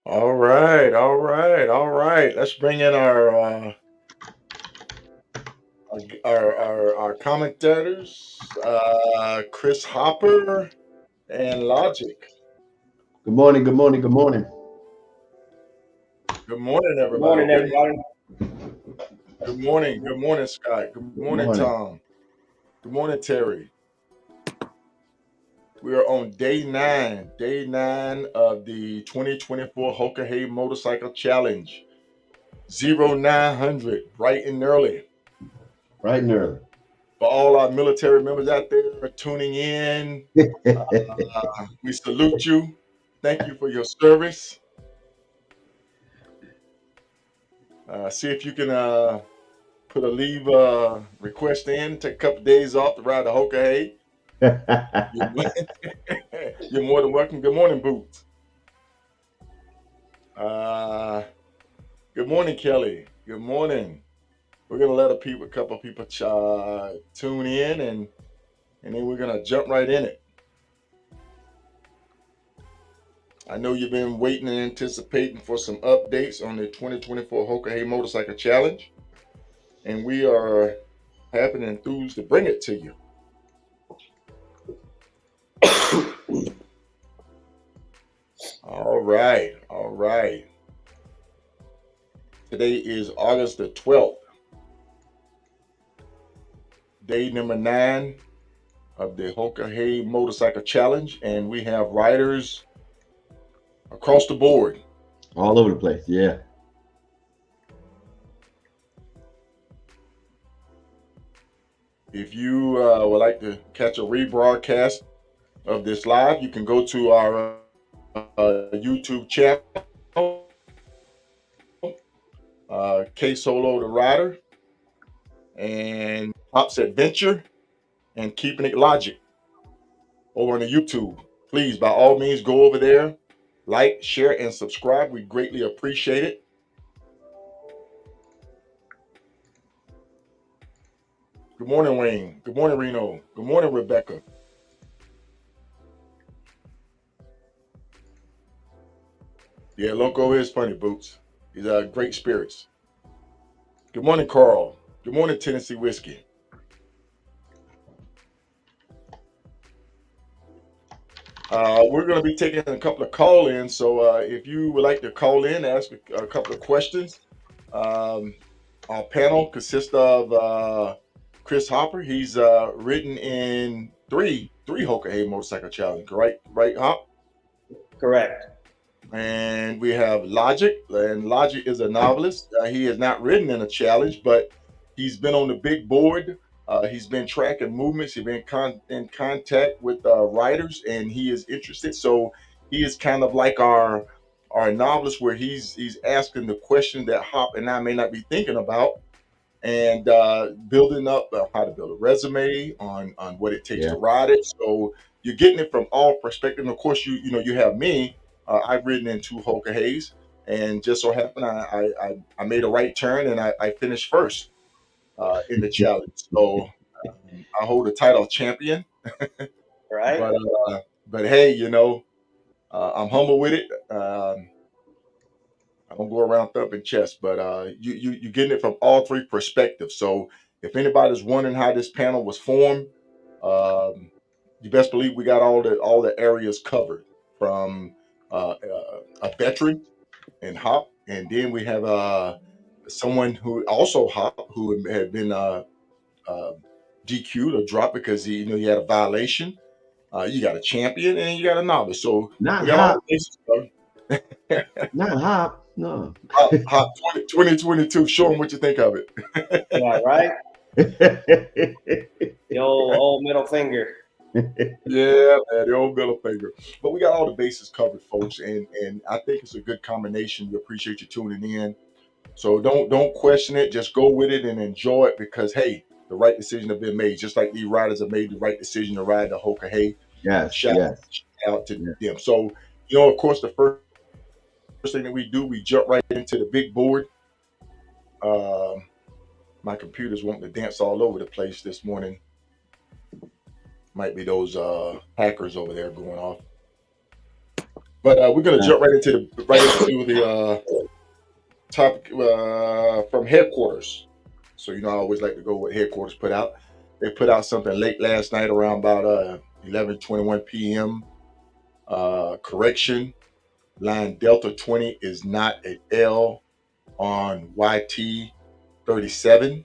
All right, all right, all right. Let's bring in our commentators, Chris Hopper and Logic. Good morning, good morning, good morning. Good morning, Good everybody. morning, everybody. Good morning, Scott. Good Good morning, morning. Tom. Good morning, Terry. We are on day nine of the 2024 Hoka Hey Motorcycle Challenge. 0900, bright and early. Bright and early. For all our military members out there tuning in, we salute you. Thank you for your service. See if you can put a leave request in, take a couple of days off to ride the Hoka Hey. You're, you're more than welcome. Good morning, Boots. Uh, good morning, Kelly. Good morning. We're gonna let a couple of people tune in, and then we're gonna jump right in it. I know you've been waiting and anticipating for some updates on the 2024 Hoka Hey Motorcycle Challenge, and we are happy and enthused to bring it to you. All right, all right. Today is August the 12th, day number 9 of the Hoka Hey Motorcycle Challenge, and we have riders across the board. All over the place. Yeah. If you would like to catch a rebroadcast of this live, you can go to our YouTube channel, K Solo the Rider, and Pops Adventure, and Keeping It Logic over on the YouTube. Please, by all means, go over there, like, share, and subscribe. We greatly appreciate it. Good morning, Wayne. Good morning, Reno. Good morning, Rebecca. Yeah, Loco is funny, Boots. He's great spirits. Good morning, Carl. Good morning, Tennessee Whiskey. We're going to be taking a couple of call-ins, so if you would like to call in, ask a couple of questions. Um, our panel consists of Chris Hopper. He's ridden in three Hoka Hey Motorcycle Challenge, right, Hop? Correct. And we have Logic, and Logic is a novelist. He has not ridden in a challenge, but he's been on the big board. He's been tracking movements. He's been in contact with riders, and he is interested. So he is kind of like our novelist, where he's asking the question that Hop and I may not be thinking about, and building up how to build a resume on what it takes Yeah. to ride it. So you're getting it from all perspectives. And of course, you have me. I've ridden in two Hoka Hays, and just so happened I made a right turn and I finished first in the challenge. So I hold the title of champion. Right. But but hey, I'm humble with it. I don't go around thumping chest, but you getting it from all three perspectives. So if anybody's wondering how this panel was formed, um, you best believe we got all the areas covered from a veteran and Hop, and then we have someone who also Hop who had been uh, DQ'd or dropped because he had a violation. You got a champion and you got a novice, so we Not got all the hop. bases covered. Not hop. No. Hot 2022. Show them what you think of it. Yeah, right. The old middle finger. Yeah, man, the old middle finger. But we got all the bases covered, folks, and I think it's a good combination. We appreciate you tuning in. So don't question it. Just go with it and enjoy it because hey, the right decision has been made. Just like these riders have made the right decision to ride the Hoka Hey. Yes. Shout Yes. out to Yeah. them. So of course, the first thing that we do, we jump right into the big board. Um, my computer's wanting to dance all over the place this morning. Might be those hackers over there going off. But we're gonna jump right into the topic from headquarters. So I always like to go what headquarters put out. They put out something late last night around about 11:21 p.m. Correction: line Delta 20 is not a L on YT 37,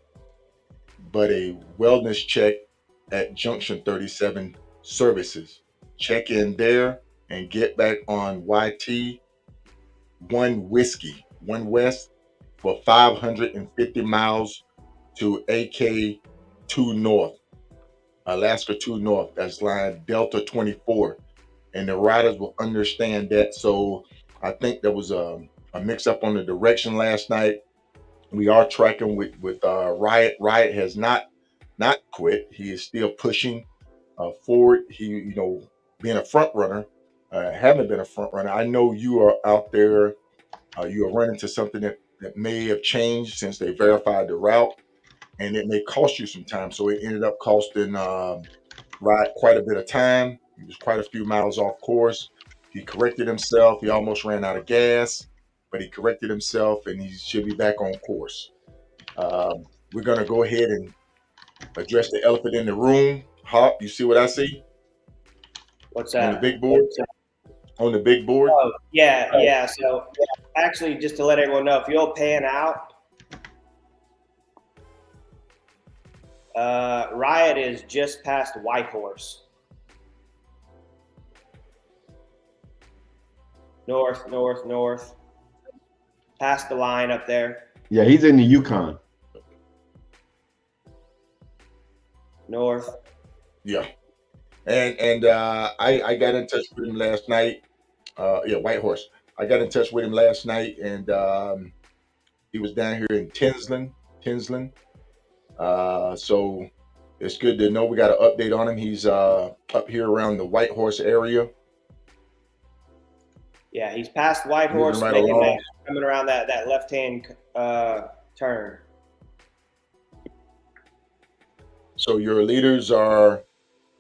but a wellness check at Junction 37 services. Check in there and get back on YT 1 Whiskey 1 West for 550 miles to AK 2 North, Alaska 2 North. That's line Delta 24. And the riders will understand that. So I think there was a mix up on the direction last night. We are tracking with Riot. Riot has not quit. He is still pushing forward. He, being a front runner, haven't been a front runner. I know you are out there. You are running to something that may have changed since they verified the route, and it may cost you some time. So it ended up costing Riot quite a bit of time. He was quite a few miles off course. He corrected himself. He almost ran out of gas, but he corrected himself, and he should be back on course. We're going to go ahead and address the elephant in the room. Hop, you see what I see What's on the that? big board? On the big board? Oh, yeah. So actually, just to let everyone know, if you'll pan out, Riot is just past Whitehorse. North. Past the line up there. Yeah, he's in the Yukon. North. Yeah. And I got in touch with him last night. Whitehorse. I got in touch with him last night, and he was down here in Tinsland. So it's good to know we got an update on him. He's up here around the Whitehorse area. Yeah, he's past Whitehorse, Moving right along. coming around that left-hand turn. So your leaders are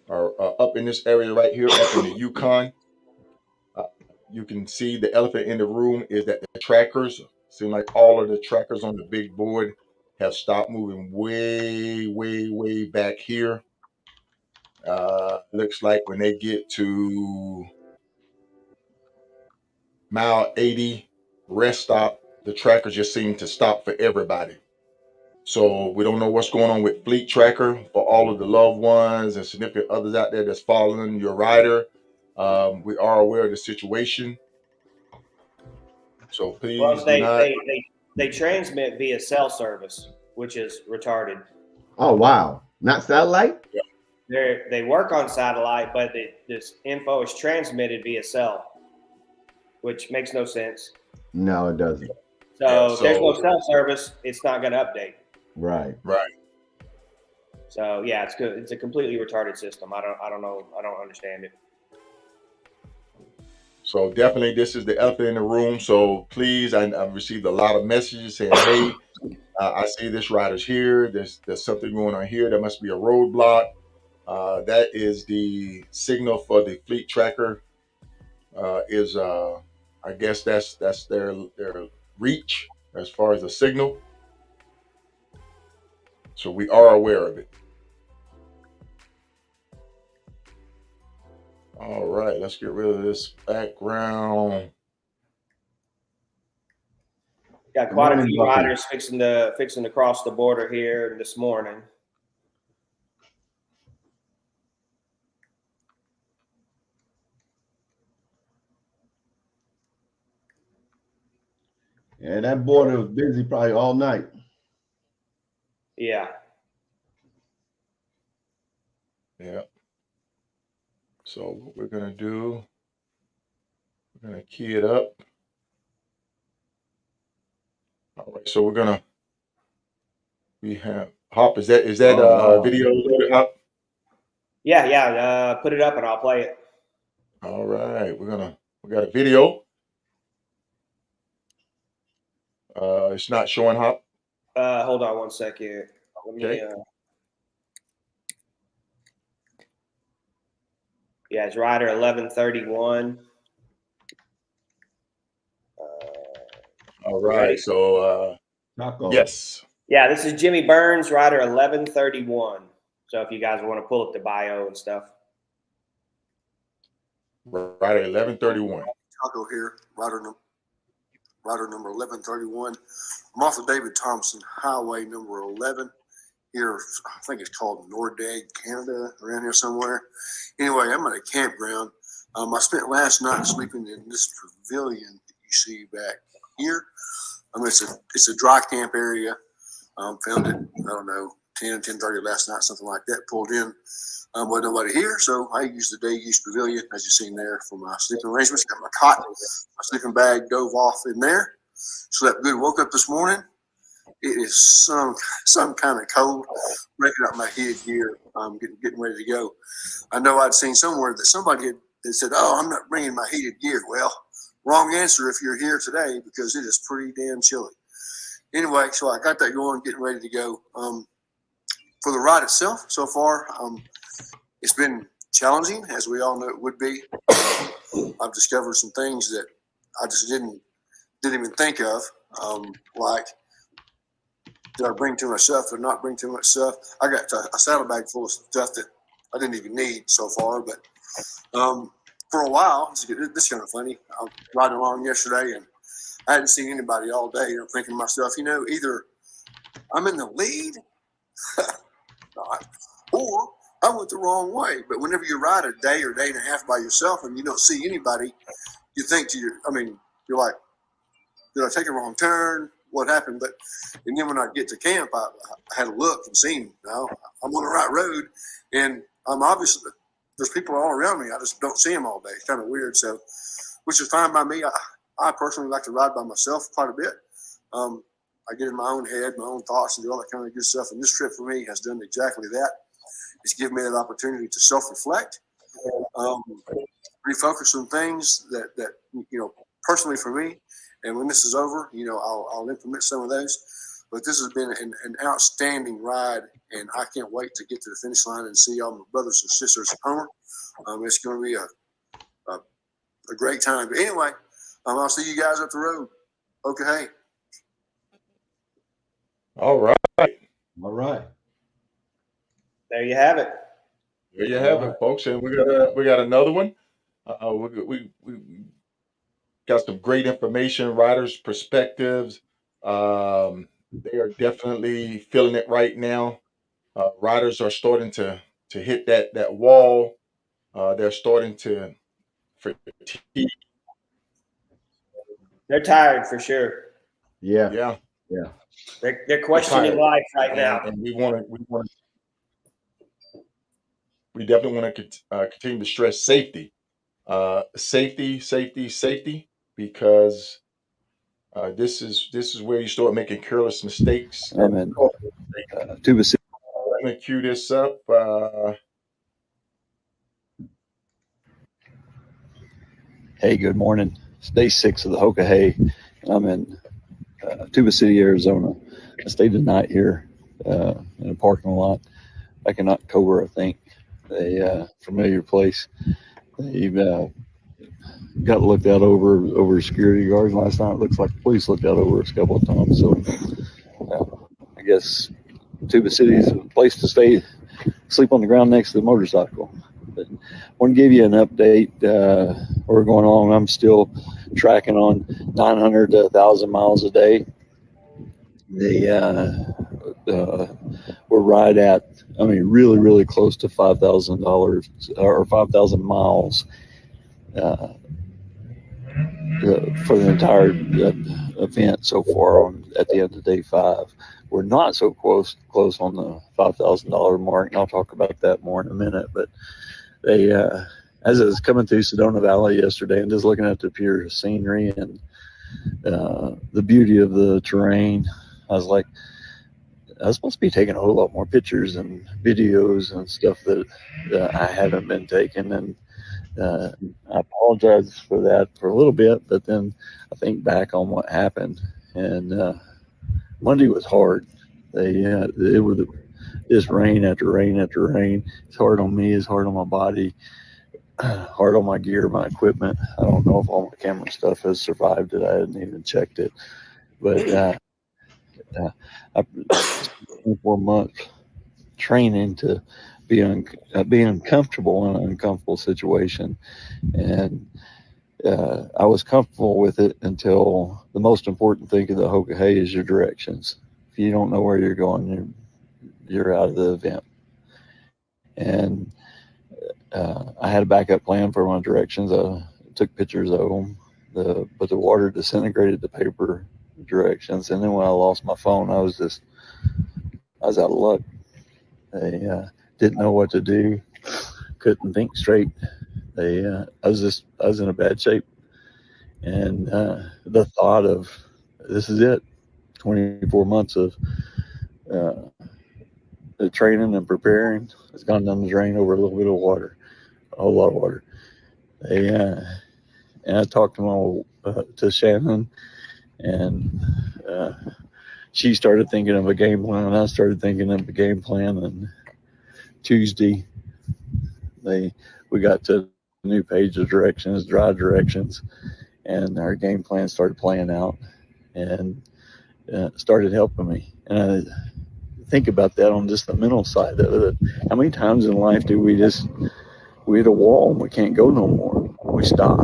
up in this area right here, up in the Yukon. You can see the elephant in the room is that the trackers seem like all of the trackers on the big board have stopped moving way back here. Looks like when they get to mile 80 rest stop, the trackers just seem to stop for everybody. So we don't know what's going on with Fleet Tracker for all of the loved ones and significant others out there that's following your rider. We are aware of the situation. So please Well, do not. they transmit via cell service, which is retarded. Oh wow, not satellite. They work on satellite, but this info is transmitted via cell, which makes no sense. No, it doesn't. So if there's no cell service, it's not going to update. Right. So yeah, it's good. It's a completely retarded system. I don't know. I don't understand it. So definitely, this is the elephant in the room. So please, I've received a lot of messages saying, "Hey, I see this rider's here. There's something going on here. There must be a roadblock." That is the signal for the fleet tracker. I guess that's their reach as far as the signal. So we are aware of it. All right, let's get rid of this background. Got quite a few riders fixing to cross the border here this morning. Yeah, that border was busy probably all night. Yeah. Yeah. So what we're gonna do, we're gonna key it up. All right. So we have Hop. Is that video loaded up? Yeah. Put it up and I'll play it. All right. We got a video. It's not showing, Hop. Hold on one second. Let me. Okay. Yeah, it's rider 1131. All You right. ready? So Taco. yes. Yeah, this is Jimmy Burns, rider 1131. So if you guys want to pull up the bio and stuff. Right at 11:31. Taco here, rider number 1131. I'm off of David Thompson Highway number 11 here. I think it's called Nordeg, Canada, around here somewhere. Anyway, I'm at a campground. I spent last night sleeping in this pavilion that you see back here. It's a dry camp area. Found it, I don't know, 10:30 last night, something like that. Pulled in. Wasn't nobody here, so I used the day use pavilion, as you've seen there, for my sleeping arrangements. Got my cot, my sleeping bag, dove off in there. Slept good. Woke up this morning. It is some kind of cold. Breaking out my head gear. Getting ready to go. I know I'd seen somewhere that somebody had said, "Oh, I'm not bringing my heated gear." Well, wrong answer if you're here today, because it is pretty damn chilly. Anyway, so I got that going, getting ready to go. For the ride itself, so far, it's been challenging, as we all know it would be. I've discovered some things that I just didn't even think of, like, did I bring too much stuff or not bring too much stuff? I got a saddlebag full of stuff that I didn't even need so far, but for a while, this is kind of funny. I was riding along yesterday, and I hadn't seen anybody all day, and I'm thinking to myself, either I'm in the lead, or I went the wrong way. But whenever you ride a day or day and a half by yourself and you don't see anybody, you think you're like, did I take a wrong turn? What happened? And then when I get to camp, I had a look and seen, no, I'm on the right road, and I'm obviously, there's people all around me. I just don't see them all day. It's kind of weird. So, which is fine by me. I personally like to ride by myself quite a bit. I get in my own head, my own thoughts, and do all that kind of good stuff. And this trip for me has done exactly that. It's given me that opportunity to self-reflect, refocus on things that personally for me. And when this is over, I'll implement some of those. But this has been an outstanding ride, and I can't wait to get to the finish line and see all my brothers and sisters at home. It's going to be a great time. But anyway, I'll see you guys up the road. Okay, hey. All right. All right. There you have it. There you have it, folks. And we got another one. We got some great information, riders' perspectives. They are definitely feeling it right now. Riders are starting to hit that wall. They're starting to fatigue. They're tired for sure. Yeah. Yeah, Yeah. They're questioning tired. life right now. And we definitely want to continue to stress safety. Safety, because this is where you start making careless mistakes. I'm in Tuba City. I'm gonna cue this up. Hey, good morning. It's day 6 of the Hoka Hey. I'm in Tuba City, Arizona. I stayed the night here in a parking lot back in October, I think. A familiar place. They've got looked out over security guards last night. It looks like the police looked out over us a couple of times. So I guess Tuba City is a place to stay, sleep on the ground next to the motorcycle. But I want to give you an update. We're going along. I'm still tracking on 900 to 1,000 miles a day. We're right at, really, really close to $5,000 or 5,000 miles for the entire event so far at the end of day 5. We're not so close on the $5,000 mark, and I'll talk about that more in a minute. But they, as I was coming through Sedona Valley yesterday and just looking at the pure scenery and the beauty of the terrain, I was like, I was supposed to be taking a whole lot more pictures and videos and stuff that I haven't been taking. And I apologize for that for a little bit, but then I think back on what happened, and Monday was hard. It was just rain after rain after rain. It's hard on me. It's hard on my body. Hard on my gear, my equipment. I don't know if all my camera stuff has survived it. I hadn't even checked it. But uh, I spent 24 months training to be uncomfortable in an uncomfortable situation, and I was comfortable with it until the most important thing of the Hoka Hey is your directions. If you don't know where you're going, you're out of the event. And I had a backup plan for my directions. I took pictures of them, but the water disintegrated the paper directions, and then when I lost my phone, I was out of luck. I didn't know what to do, couldn't think straight. I was in a bad shape, and the thought of this is it, 24 months uh, of training and preparing has gone down the drain over a little bit of water, a whole lot of water. They, and I talked to Shannon, and uh, she started thinking of a game plan. I started thinking of a game plan, and Tuesday they we got to a new page of directions, dry directions, and our game plan started playing out, and started helping me. And I think about that on just the mental side of it. How many times in life do we hit a wall and we can't go no more? We stop.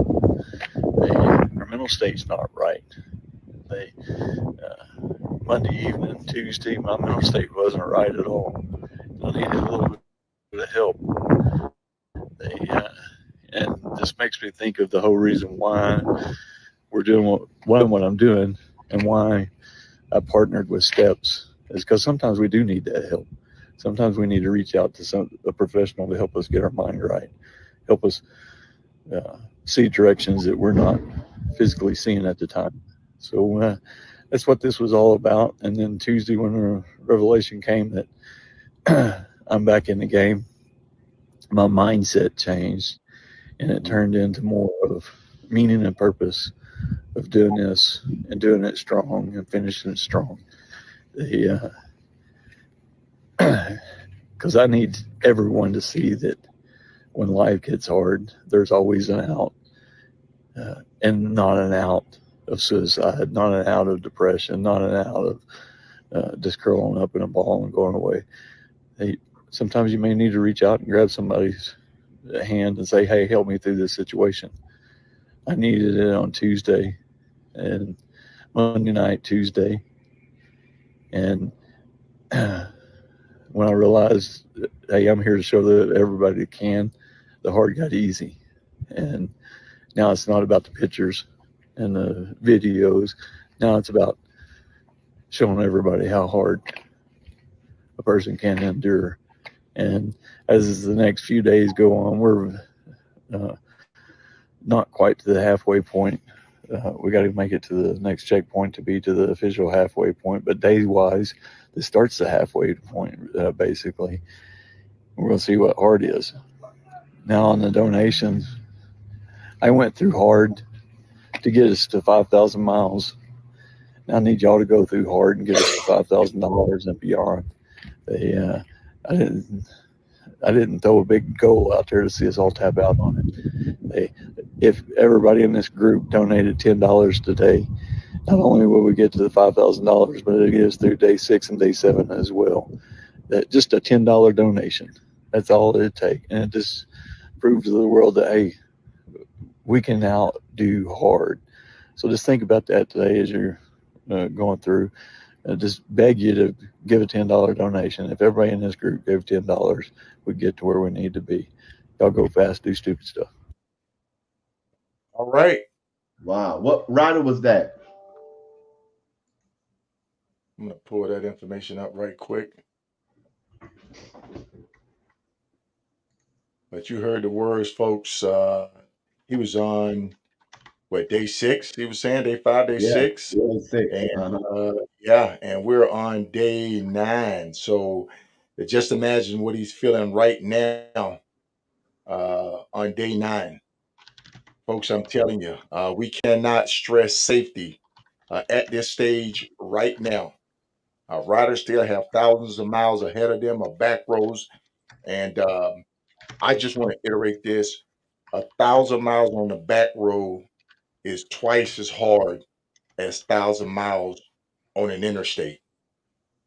Our mental state's not right. They Monday evening, Tuesday, my mental state wasn't right at all. I needed a little bit of help. They, and this makes me think of the whole reason why what I'm doing, and why I partnered with Steps is because sometimes we do need that help. Sometimes we need to reach out to a professional to help us get our mind right, help us see directions that we're not physically seeing at the time. So that's what this was all about. And then Tuesday, when the revelation came that I'm back in the game, my mindset changed, and it turned into more of meaning and purpose of doing this and doing it strong and finishing it strong. The because I need everyone to see that when life gets hard, there's always an out, and not an out of suicide, not an out of depression, not an out of just curling up in a ball and going away. Hey, sometimes you may need to reach out and grab somebody's hand and say, "Hey, help me through this situation." I needed it on Tuesday and Monday night, Tuesday, and when I realized, hey, I'm here to show that everybody can, the hard got easy. And now it's not about the pictures and the videos. Now it's about showing everybody how hard a person can endure. And as the next few days go on, we're uh, not quite to the halfway point. We got to make it to the next checkpoint to be to the official halfway point. But days wise, this starts the halfway point, basically. We're going to see what hard is. Now, on the donations, I went through hard to get us to 5,000 miles. Now I need y'all to go through hard and get us to $5,000 and beyond. They, I didn't, I didn't throw a big goal out there to see us all tap out on it. If everybody in this group donated $10 today, not only will we get to the $5,000, but it'll get us through day 6 and day 7 as well. That just a $10 donation. That's all it'd take, and it just proves to the world that, hey, we can outdo hard. So just think about that today as you're going through. Just beg you to give a $10 donation. If everybody in this group gave $10, we'd get to where we need to be. Y'all go fast, do stupid stuff. All right. Wow. What rider was that? I'm going to pull that information up right quick. But you heard the words, folks. He was on what, day 6? He was saying day 5, day Yeah, 6, day six. and Uh-huh. yeah, and we're on day 9. So just imagine what he's feeling right now on day 9, folks. I'm telling you, we cannot stress safety at this stage right now. Riders still have thousands of miles ahead of them of back rows, and I just want to iterate this: 1,000 miles on the back road is twice as hard as 1,000 miles on an interstate.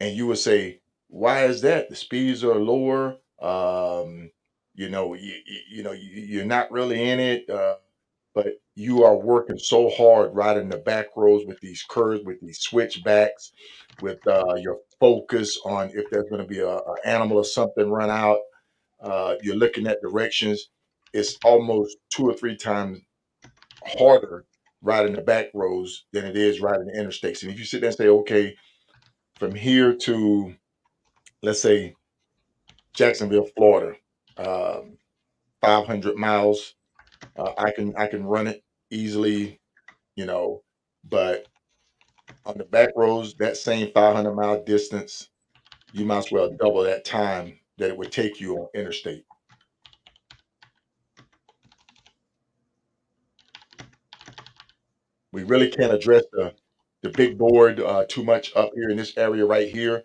And you would say, why is that? The speeds are lower. You're not really in it, but you are working so hard riding the back roads with these curves, with these switchbacks, with your focus on if there's going to be a animal or something run out. You're looking at directions. It's almost 2 or 3 times harder riding the back roads than it is riding the interstates. And if you sit there and say, okay, from here to, let's say, Jacksonville, Florida, um, 500 miles, I can run it easily, you know, but on the back roads, that same 500-mile distance, you might as well double that time that it would take you on interstate. We really can't address the big board too much up here in this area right here.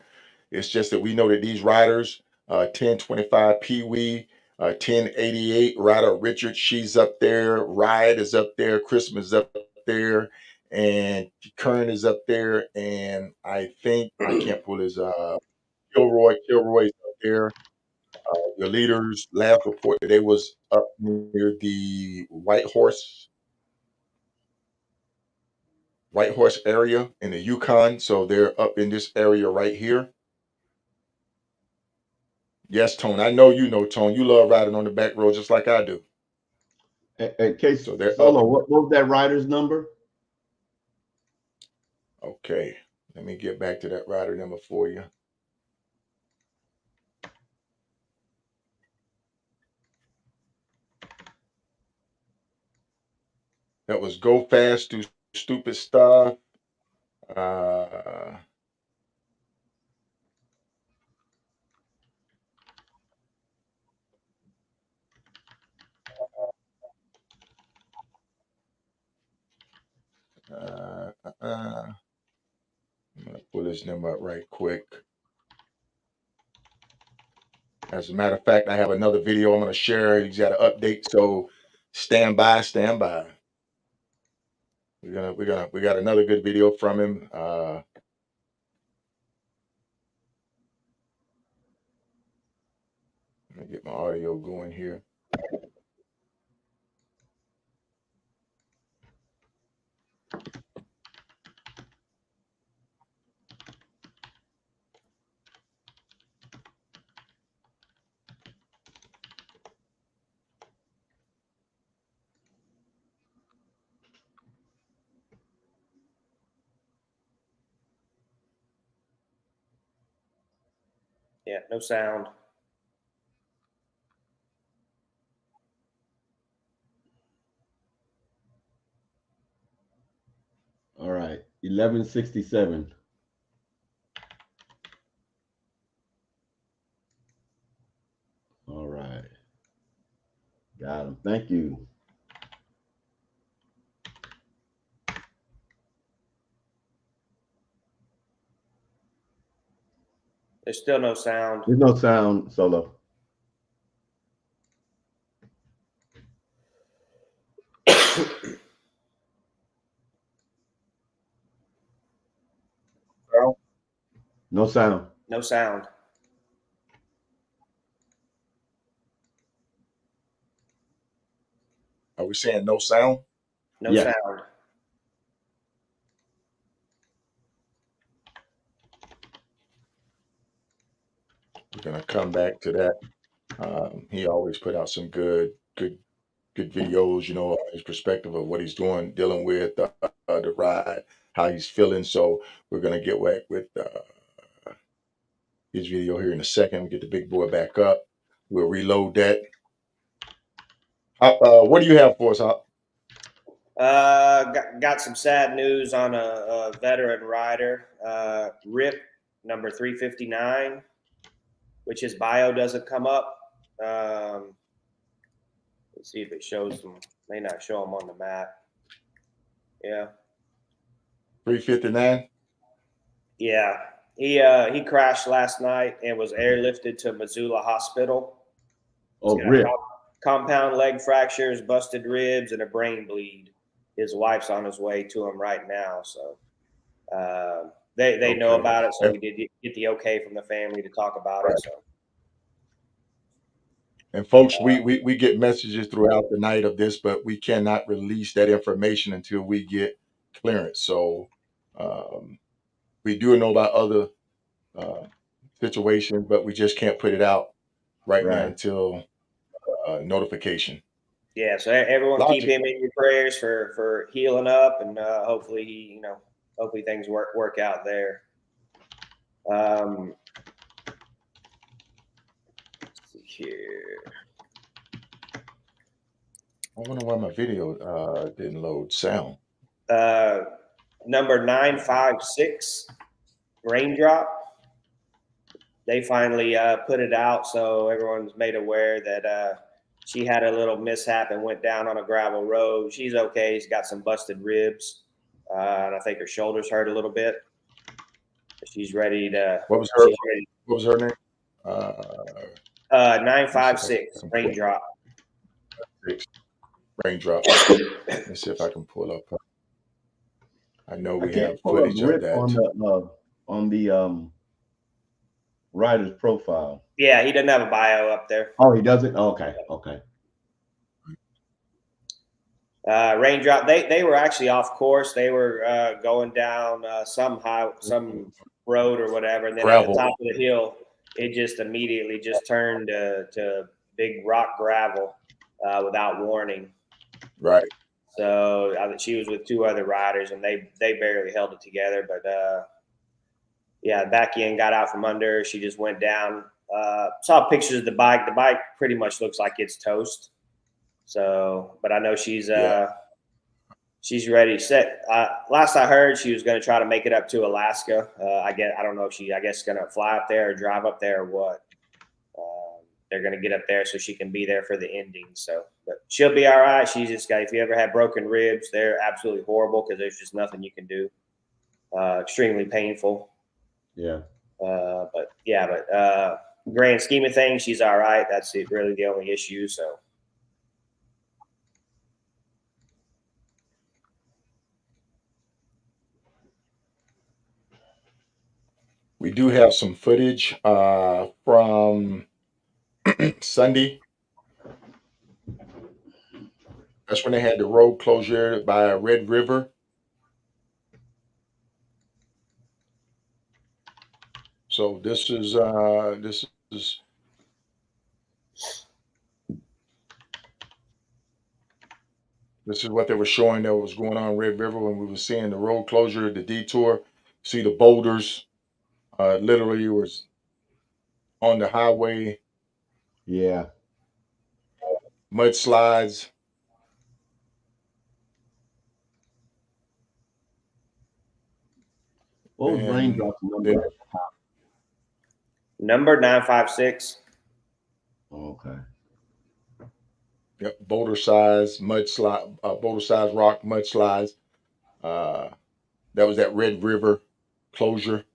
It's just that we know that these riders, 1025 Pee Wee, 1088 Rider Richard, she's up there. Riot is up there. Christmas up there. And Kern is up there. And I think, I can't pull his, Kilroy's up there. Your leaders last report that they was up near the White Horse area in the Yukon. So they're up in this area right here. Yes, Tone. I know you know, Tone. You love riding on the back road just like I do. Hey, Case So they're up. Solo, what was that rider's number? Okay. Let me get back to that rider number for you. That was Go Fast, Do Stupid Stuff. Uh, uh, I'm going to pull his number up right quick. As a matter of fact, I have another video I'm going to share. He's got an update, so stand by, stand by. We got another good video from him. Let me get my audio going here. Yeah, no sound. All right, 1167. All right, got him. Thank you. There's still no sound. There's no sound, Solo. No sound. No sound. Are we saying no sound? No Yeah. sound. We're gonna come back to that. He always put out some good videos. You know, his perspective of what he's doing, dealing with the ride, how he's feeling. So we're gonna get back with his video here in a second. We get the big boy back up. We'll reload that. What do you have for us, Hop? Got some sad news on a veteran rider, Rip number 359, which his bio doesn't come up. Let's see if it shows him. May not show him on the map. Yeah. 359. Yeah. He crashed last night and was airlifted to Missoula Hospital. Oh, He's got Rip. compound leg fractures, busted ribs, and a brain bleed. his wife's on his way to him right now. So they know Okay. about it. So And- we did get the okay from the family to talk about it. So. And folks, we get messages throughout the night of this, but we cannot release that information until we get clearance. So we do know about other situations, but we just can't put it out right now Right. until notification. Yeah, so everyone keep Logic. him in your prayers for healing up, and hopefully he, hopefully things work out there. Let's see here. I wonder why my video didn't load sound. Number 956, Raindrop. They finally put it out, so everyone's made aware that she had a little mishap and went down on a gravel road. She's okay. She's got some busted ribs, and I think her shoulders hurt a little bit. She's ready to. What was her? She's ready. What was her name? 956, Raindrop. Raindrop. Let's see if I can pull up. I know we I can't have pull up footage of Rip that. on the rider's profile. Yeah, he doesn't have a bio up there. Oh, he doesn't? Oh, okay. Okay. Raindrop. They were actually off course. They were going down some road or whatever, and then Gravel. at the top of the hill, it just immediately just turned to big rock gravel without warning. Right. So she was with two other riders, and they barely held it together. But yeah, back in, got out from under. She just went down. Saw pictures of the bike. The bike pretty much looks like it's toast. So, but I know she's ready. Set. Last I heard, she was going to try to make it up to Alaska. I don't know if I guess going to fly up there or drive up there or what. They're going to get up there so she can be there for the ending. So, but she'll be all right. She's just got. If you ever had broken ribs, they're absolutely horrible because there's just nothing you can do. Extremely painful. Yeah. But grand scheme of things, she's all right. That's really the only issue. So. We do have some footage from Sunday. That's when they had the road closure by Red River. So this is what they were showing that was going on Red River when we were seeing the road closure, the detour. See the boulders. Literally was on the highway. Yeah. Mudslides. What was Raindrop's number? Number 956. Okay. Yep, boulder size rock mudslides. That was that Red River closure.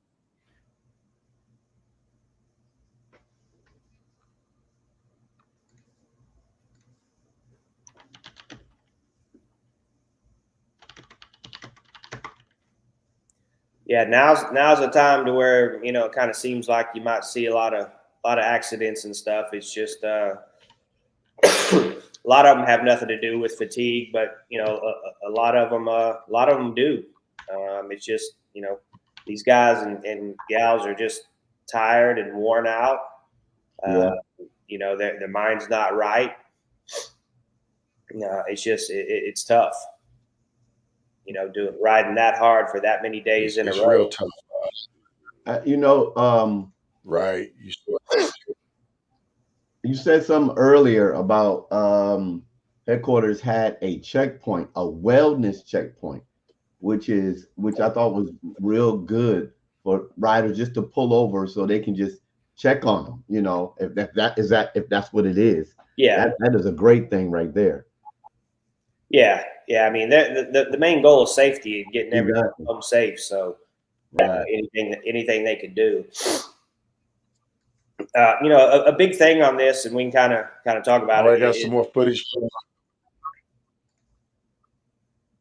Yeah, now's the time to where it kind of seems like you might see a lot of accidents and stuff. It's just a lot of them have nothing to do with fatigue, but a lot of them do. It's just these guys and gals are just tired and worn out. Yeah. Their mind's not right. It's just it's tough. Riding that hard for that many days in a row. It's real tough. Right. You said something earlier about headquarters had a checkpoint, a wellness checkpoint, which I thought was real good for riders just to pull over so they can just check on them. If that's what it is. Yeah, that is a great thing right there. Yeah. I mean, the main goal is safety and getting everyone home safe. So anything they could do. A big thing on this, and we can kind of talk about it. I got some more footage.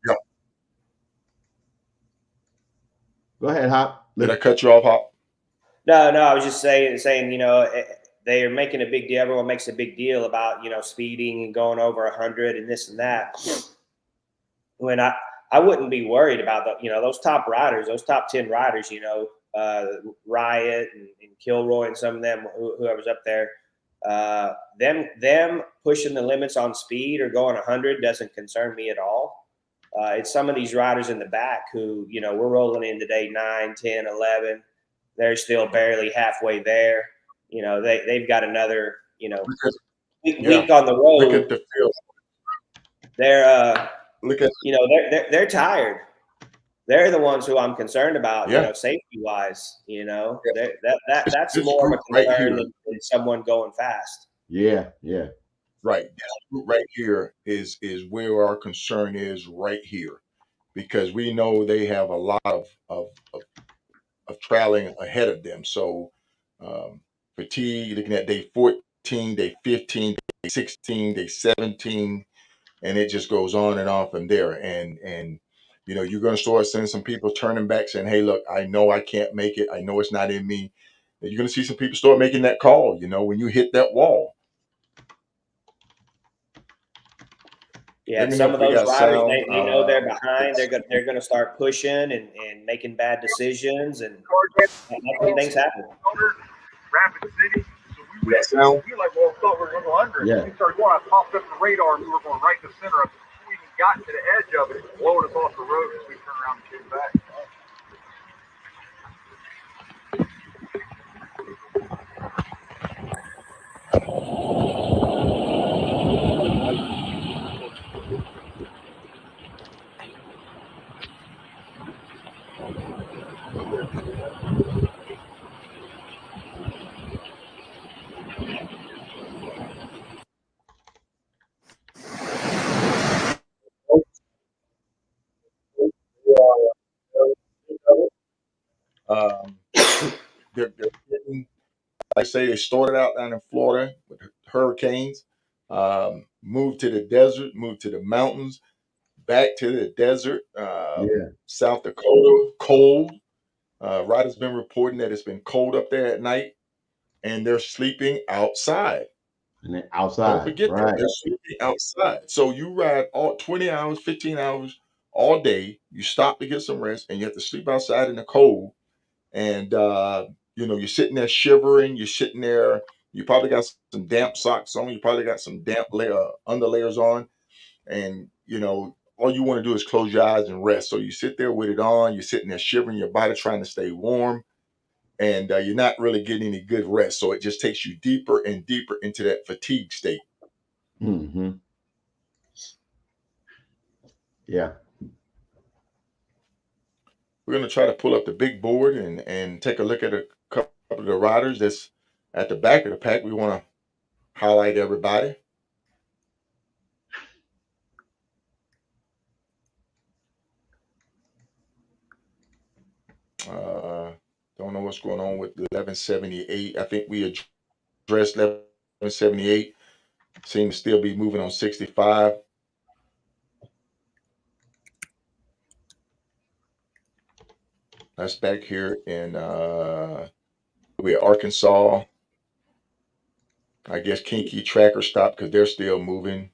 Yeah. Go ahead, Hop. Did I cut you off, Hop? No, I was just saying, they are making a big deal. Everyone makes a big deal about, speeding and going over 100 and this and that. When I wouldn't be worried about those top riders, those top 10 riders, Riot and Kilroy and some of them, whoever's up there, them pushing the limits on speed or going 100 doesn't concern me at all. It's some of these riders in the back who, we're rolling in today 9, 10, 11. They're still barely halfway there. They've got another, week on the Look road. at the field. They're Look at they're tired. They're the ones who I'm concerned about, Yeah. safety wise. Yeah. That's This more of a group right concern here. than someone going fast. Yeah. Right. This group right here is where our concern is right here, because we know they have a lot of traveling ahead of them. So fatigue, looking at day 14, day 15, day 16, day 17, and it just goes on and on from there. And you're going to start seeing some people turning back saying, hey, look, I know I can't make it. I know it's not in me. And you're going to see some people start making that call, when you hit that wall. Yeah, Let and me know some if of we those got riders, sound. they know they're behind. They're going to start pushing and making bad decisions, and that's when things happen. Rapid City. So We got sound? we thought we were going to go under it. Yeah. We started going, I popped up the radar, and we were going right in the center of it. Before we even got to the edge of it, it blowing us off the road as we turned around and came back. Um, they're getting, like I say, they started out down in Florida with hurricanes, moved to the desert, moved to the mountains, back to the desert, Yeah. South Dakota, cold. Riders been reporting that it's been cold up there at night, and they're sleeping outside. And then Don't outside. forget that Right. they're sleeping outside. So you ride all 20 hours, 15 hours all day. You stop to get some rest, and you have to sleep outside in the cold. And you're sitting there shivering. You're sitting there. You probably got some damp socks on. You probably got some damp underlayers on, and all you want to do is close your eyes and rest. So you sit there with it on. You're sitting there shivering. Your body trying to stay warm, and you're not really getting any good rest. So it just takes you deeper and deeper into that fatigue state. Mm-hmm. Yeah. We're going to try to pull up the big board and take a look at a couple of the riders that's at the back of the pack. We want to highlight everybody. Don't know what's going on with 1178. I think we addressed 1178. Seems to still be moving on 65. That's back here in we're Arkansas. I guess Kinky Tracker stopped because they're still moving.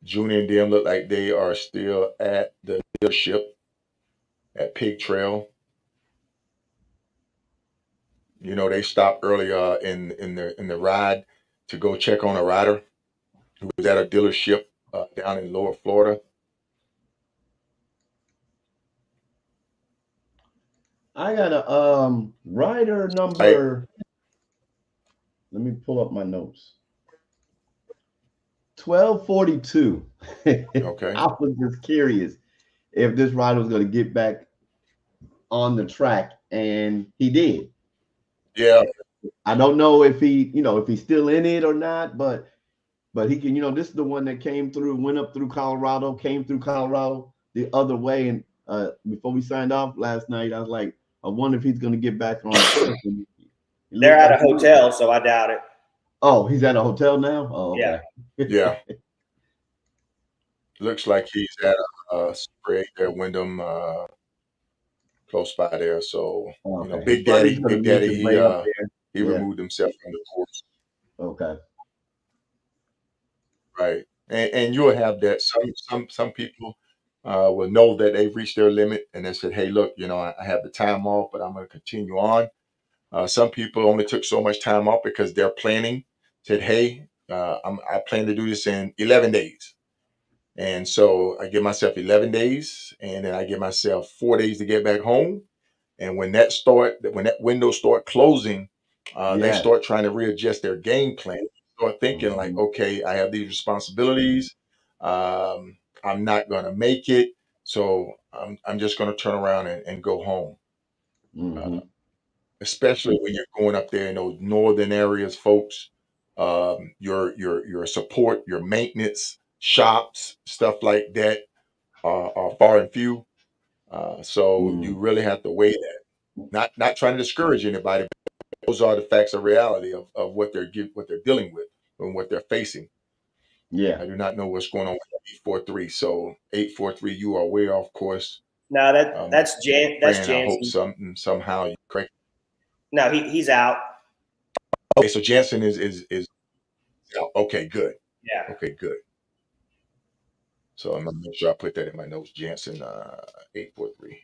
Junior and them look like they are still at the dealership at Pig Trail. They stopped earlier in the ride to go check on a rider who was at a dealership down in Lower Florida. I got a rider Right. number. Let me pull up my notes. 1242. Okay. I was just curious if this rider was going to get back on the track, and he did. Yeah. I don't know if if he's still in it or not, but he can, this is the one that came through, went up through Colorado, came through Colorado the other way. And before we signed off last night, I was like, I wonder if he's going to get back on track. They're at a hotel, so I doubt it. Oh, he's at a hotel now? Oh, okay. Yeah. Looks like he's at a spread there, Wyndham. close by there. So Okay. His Big buddy's Daddy, gonna Big make Daddy, his way up there. he Yeah. removed himself from the course. Okay. Right. And you'll have that. Some people will know that they've reached their limit and they said, hey, look, I have the time off, but I'm going to continue on. Some people only took so much time off because they're planning, said, hey, I plan to do this in 11 days. And so I give myself 11 days and then I give myself 4 days to get back home. And when that window start closing, they Yeah. start trying to readjust their game plan. Start thinking like, Hmm. okay, I have these responsibilities. I'm not going to make it, so I'm just going to turn around and go home. Uh, Hmm. Especially when you're going up there in those northern areas, folks. Your support, your maintenance shops, stuff like that are far and few. So you Mm. really have to weigh that. Not trying to discourage anybody, but those are the facts of reality of what they're dealing with and what they're facing. Yeah. I do not know what's going on with 843. So 843, you are way off course. No, Um, that's Praying, I hope Jansen. somehow you correct. No, he's out. Okay, so Jansen is okay, good. Yeah. Okay, good. So I'm gonna make sure I put that in my notes. Jansen 843.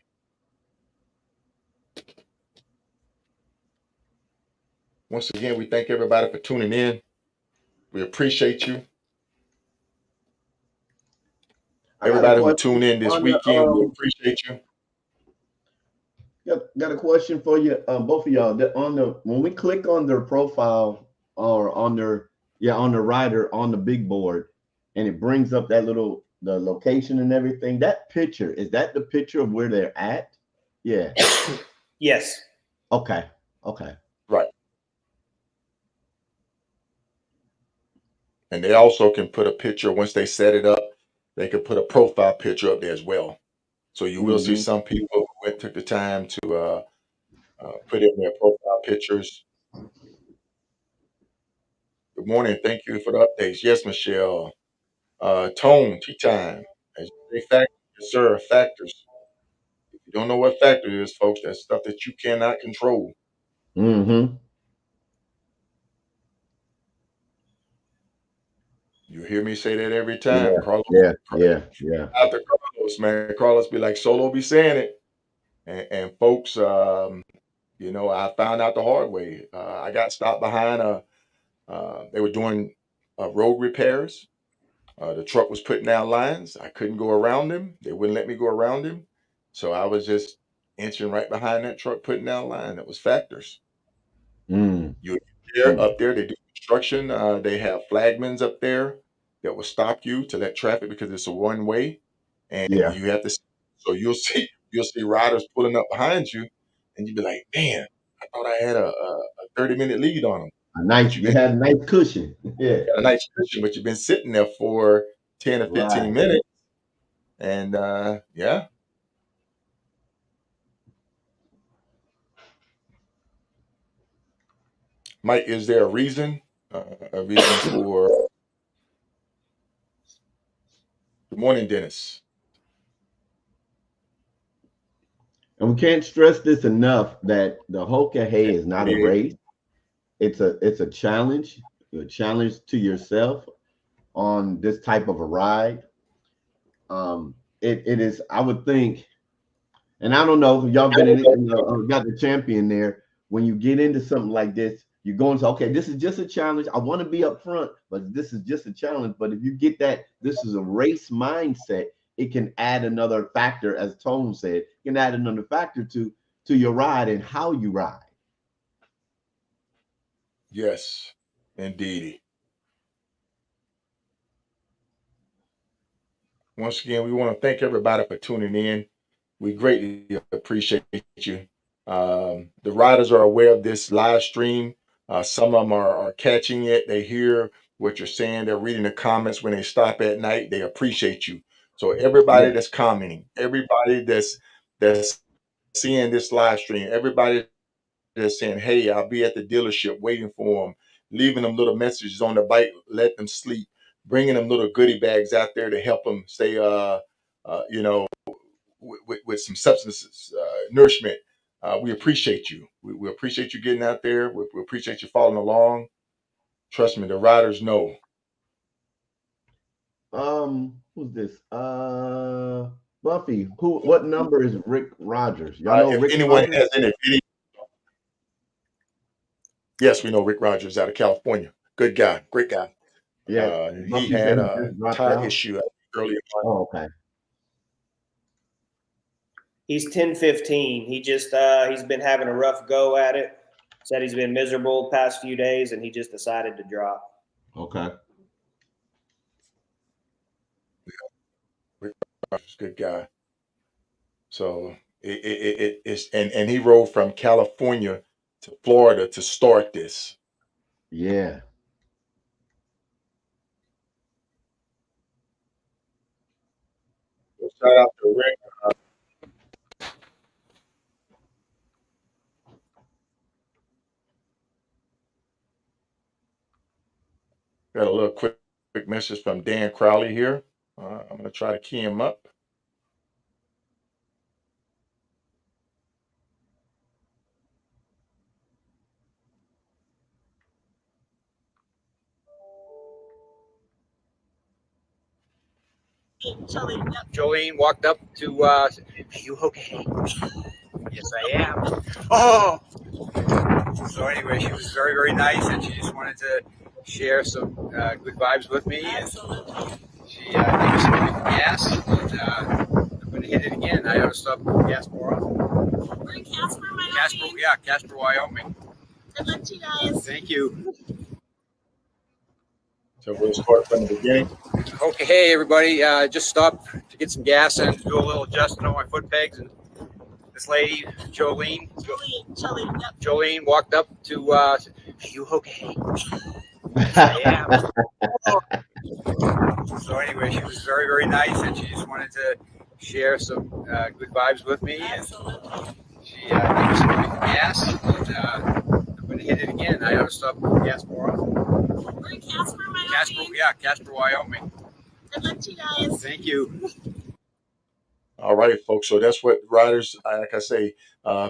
Once again, we thank everybody for tuning in. We appreciate you. I got a Everybody who question tuned in this on the weekend, we appreciate you. got a question for you, both of y'all. When we click on their profile or on on the rider on the big board, and it brings up the location and everything. That picture, is that the picture of where they're at? Yeah. Yes. Okay. Okay. Right. And they also can put a picture once they set it up. They could put a profile picture up there as well. So you will see Hmm. some people who took the time to put in their profile pictures. Good morning. Thank you for the updates. Yes, Michelle. Tone, tea time. As you say, factors, yes, sir, factors. If you don't know what factor is, folks, that's stuff that you cannot control. Hmm. You hear me say that every Yeah. time. Carlos, Yeah. Yeah. Yeah. after Carlos, man. Carlos be like, Solo be saying it. And folks, I found out the hard way. I got stopped behind they were doing road repairs. The truck was putting down lines. I couldn't go around them. They wouldn't let me go around them. So I was just inching right behind that truck, putting down line. It was factors. Mm. You Mm. up there, they do construction. They have flagmans up there that will stop you to let traffic because it's a one way, and Yeah. you have to. So you'll see riders pulling up behind you, and you'll be like, "Man, I thought I had a 30-minute lead on them, but You had a nice cushion. Yeah. got a nice cushion, but you've been sitting there for 10 or 15 Right. minutes, and yeah, Mike, is there a reason? A reason for? Good morning, Dennis. And we can't stress this enough that the Hoka Hey is not a race. It's a challenge to yourself on this type of a ride. It is, I would think, and I don't know if y'all been got the champion there. When you get into something like this, you're going to, okay, this is just a challenge. I want to be up front, but this is just a challenge. But if you get that, this is a race mindset, it can add another factor, as Tone said, it can add another factor to your ride and how you ride. Yes, indeed. Once again, we want to thank everybody for tuning in. We greatly appreciate you. The riders are aware of this live stream. Some of them are catching it. They hear what you're saying. They're reading the comments when they stop at night. They appreciate you. So everybody Yeah. that's commenting, everybody that's seeing this live stream, everybody that's saying, "Hey, I'll be at the dealership waiting for them," leaving them little messages on the bike, let them sleep, bringing them little goodie bags out there to help them stay, with some substances, nourishment. We appreciate you. We appreciate you getting out there. We appreciate you following along. Trust me, the riders know. Who's this? Buffy. Who? What number is Rick Rogers? Y'all know If Rick anyone Rogers? has any, yes, we know Rick Rogers out of California. Good guy, great guy. Yeah, He Buffy said had he a just dropped tire out. issue earlier on. Oh, okay. He's 10-15. He's been having a rough go at it. Said he's been miserable the past few days, and he just decided to drop. Okay. Rick Rogers, good guy. So it's and he rode from California to Florida to start this. Yeah. So shout out to Rick. Got a little quick message from Dan Crowley here. I'm going to try to key him up. Jolene walked up to, are you okay? Yes, I am. Oh! So anyway, she was very, very nice, and she just wanted to share some good vibes with me. And she gave me some good gas, and I'm going to hit it again. I ought to stop gas more often. We're in Casper, Wyoming. Casper, Wyoming. Good luck to you guys. Thank you. So we'll start from the beginning. Okay, hey everybody, just stopped to get some gas and do a little adjustment on my foot pegs, and this lady, Jolene, Yep. Jolene walked up to, are you okay? Yes, I am. So anyway, she was very, very nice, and she just wanted to share some good vibes with me. And she gave me some good gas, and I'm going to hit it again. I ought to stop gas more often. We're in Casper, Wyoming. Casper, Wyoming. Good luck to you guys. Thank you. All right, folks. So that's what riders, like I say,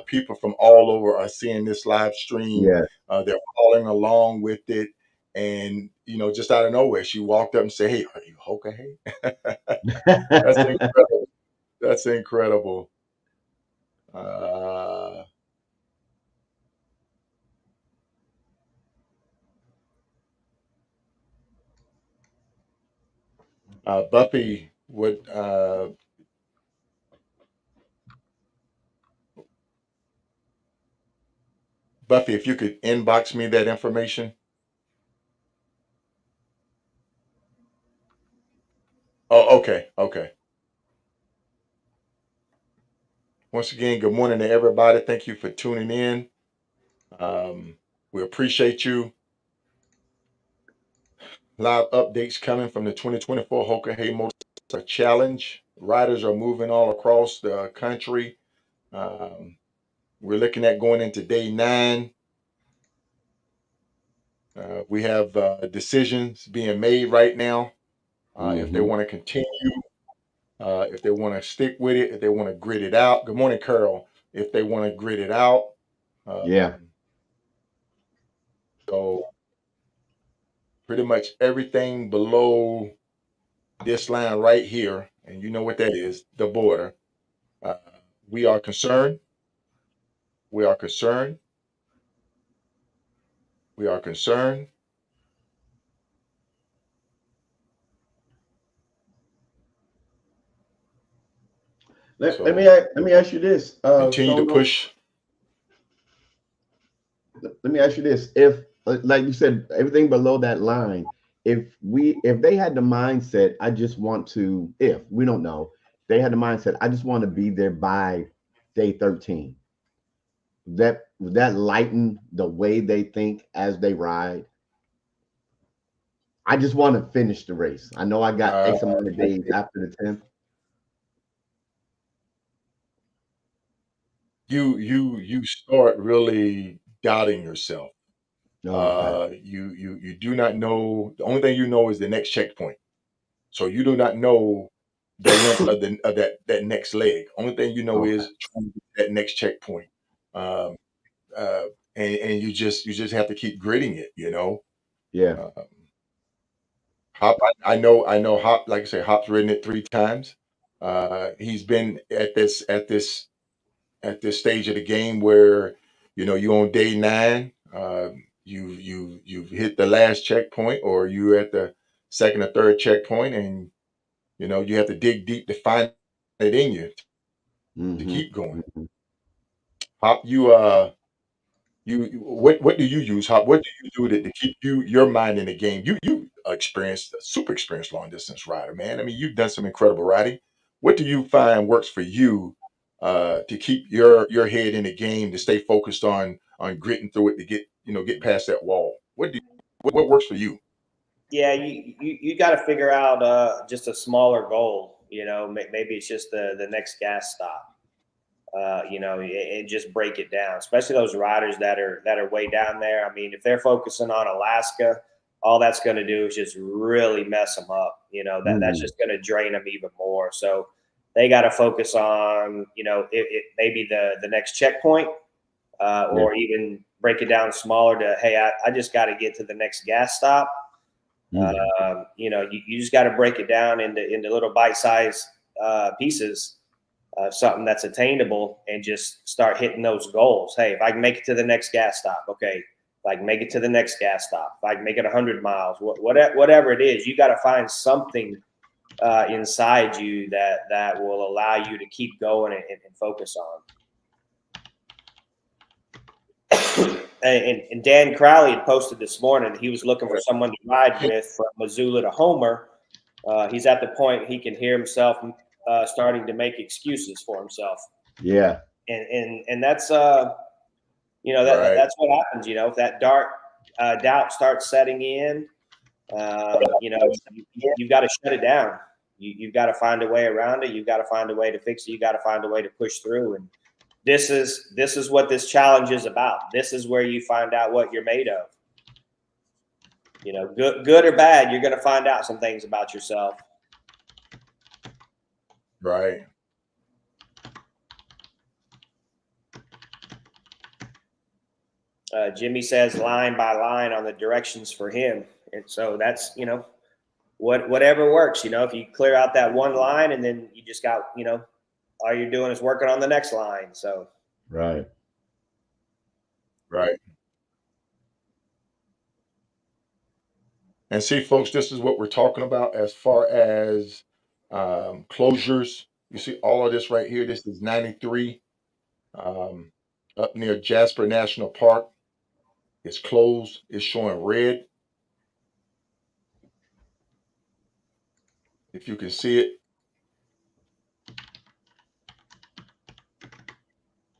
people from all over are seeing this live stream. Yeah. They're following along with it. And, just out of nowhere, she walked up and said, "Hey, are you Hoka Hey?" That's incredible. That's incredible. Buffy, Buffy, if you could inbox me that information. Oh, okay. Okay. Once again, good morning to everybody. Thank you for tuning in. We appreciate you. Live updates coming from the 2024 Hoka Hey Motorcycle Challenge. Riders are moving all across the country. We're looking at going into day 9. We have decisions being made right now. If they want to continue, if they want to stick with it, if they want to grit it out. Good morning, Carol. If they want to grit it out. Yeah. So pretty much everything below this line right here, and you know what that is, the border. Uh, we are concerned. We are concerned. We are concerned. Let So me ask you this, continue to Sono. push. Let me ask you this: if, like you said, everything below that line, if they had the mindset, I just want to, if we don't know, they had the mindset, I just want to be there by day 13. Would that lighten the way they think as they ride? I just want to finish the race. I know I got Uh, X amount of days after the 10th. you start really doubting yourself. Oh, okay. You do not know. The only thing you know is the next checkpoint. So you do not know the length of that next leg. Only thing you know Okay. is trying to get that next checkpoint. Um, uh, and you just have to keep gritting it, you know. Yeah. Um, Hop, I know Hop. Like I say, Hop's ridden it 3 times. He's been at this stage of the game where you on day 9. You've hit the last checkpoint, or you at the second or third checkpoint, and you have to dig deep to find it in you to Mm-hmm. keep going. Mm-hmm. Hop, what do you use, Hop? What do you do to keep your mind in the game? You experienced, super experienced long distance rider, man. I mean, you've done some incredible riding. What do you find works for you to keep your head in the game, to stay focused on gritting through it, to get past that wall? What works for you? Yeah, you got to figure out just a smaller goal. Maybe it's just the next gas stop. And just break it down, especially those riders that are way down there. I mean, if they're focusing on Alaska, all that's going to do is just really mess them up. That's Mm-hmm. just going to drain them even more. So they got to focus on, maybe the next checkpoint, Yeah. or even break it down smaller to, hey, I just got to get to the next gas stop. Mm-hmm. You just got to break it down into little bite-sized pieces, something that's attainable, and just start hitting those goals. Hey, if I can make it to the next gas stop, okay. If I can make it to the next gas stop, if I can make it 100 miles, whatever it is, you got to find something inside you that will allow you to keep going and focus on. And Dan Crowley had posted this morning that he was looking for someone to ride with from Missoula to Homer. He's at the point he can hear himself starting to make excuses for himself. Yeah. And that's Right, that's what happens. If that doubt starts setting in, you've got to shut it down. You've got to find a way around it. You've got to find a way to fix it. You got to find a way to push through. And this is what this challenge is about. This is where you find out what you're made of. Good or bad, you're going to find out some things about yourself. right. Jimmy says line by line on the directions for him, and so that's whatever works. If you clear out that one line, and then you just got all you're doing is working on the next line. So Right. Right. And see, folks, this is what we're talking about as far as closures. You see all of this right here. This is 93, um, up near Jasper National Park. It's closed. It's showing red. If you can see it.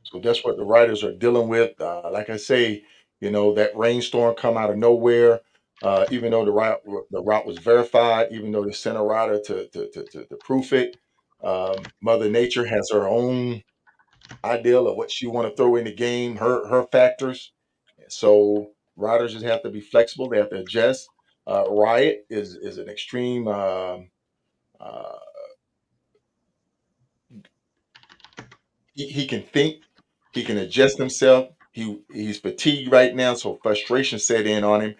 So that's what the riders are dealing with. Like I say, that rainstorm come out of nowhere. Even though the route was verified, even though they sent a rider to proof it, Mother Nature has her own ideal of what she want to throw in the game, her factors. So riders just have to be flexible. They have to adjust. Riot is an extreme. Uh, he can think, he can adjust himself. He's fatigued right now, so frustration set in on him.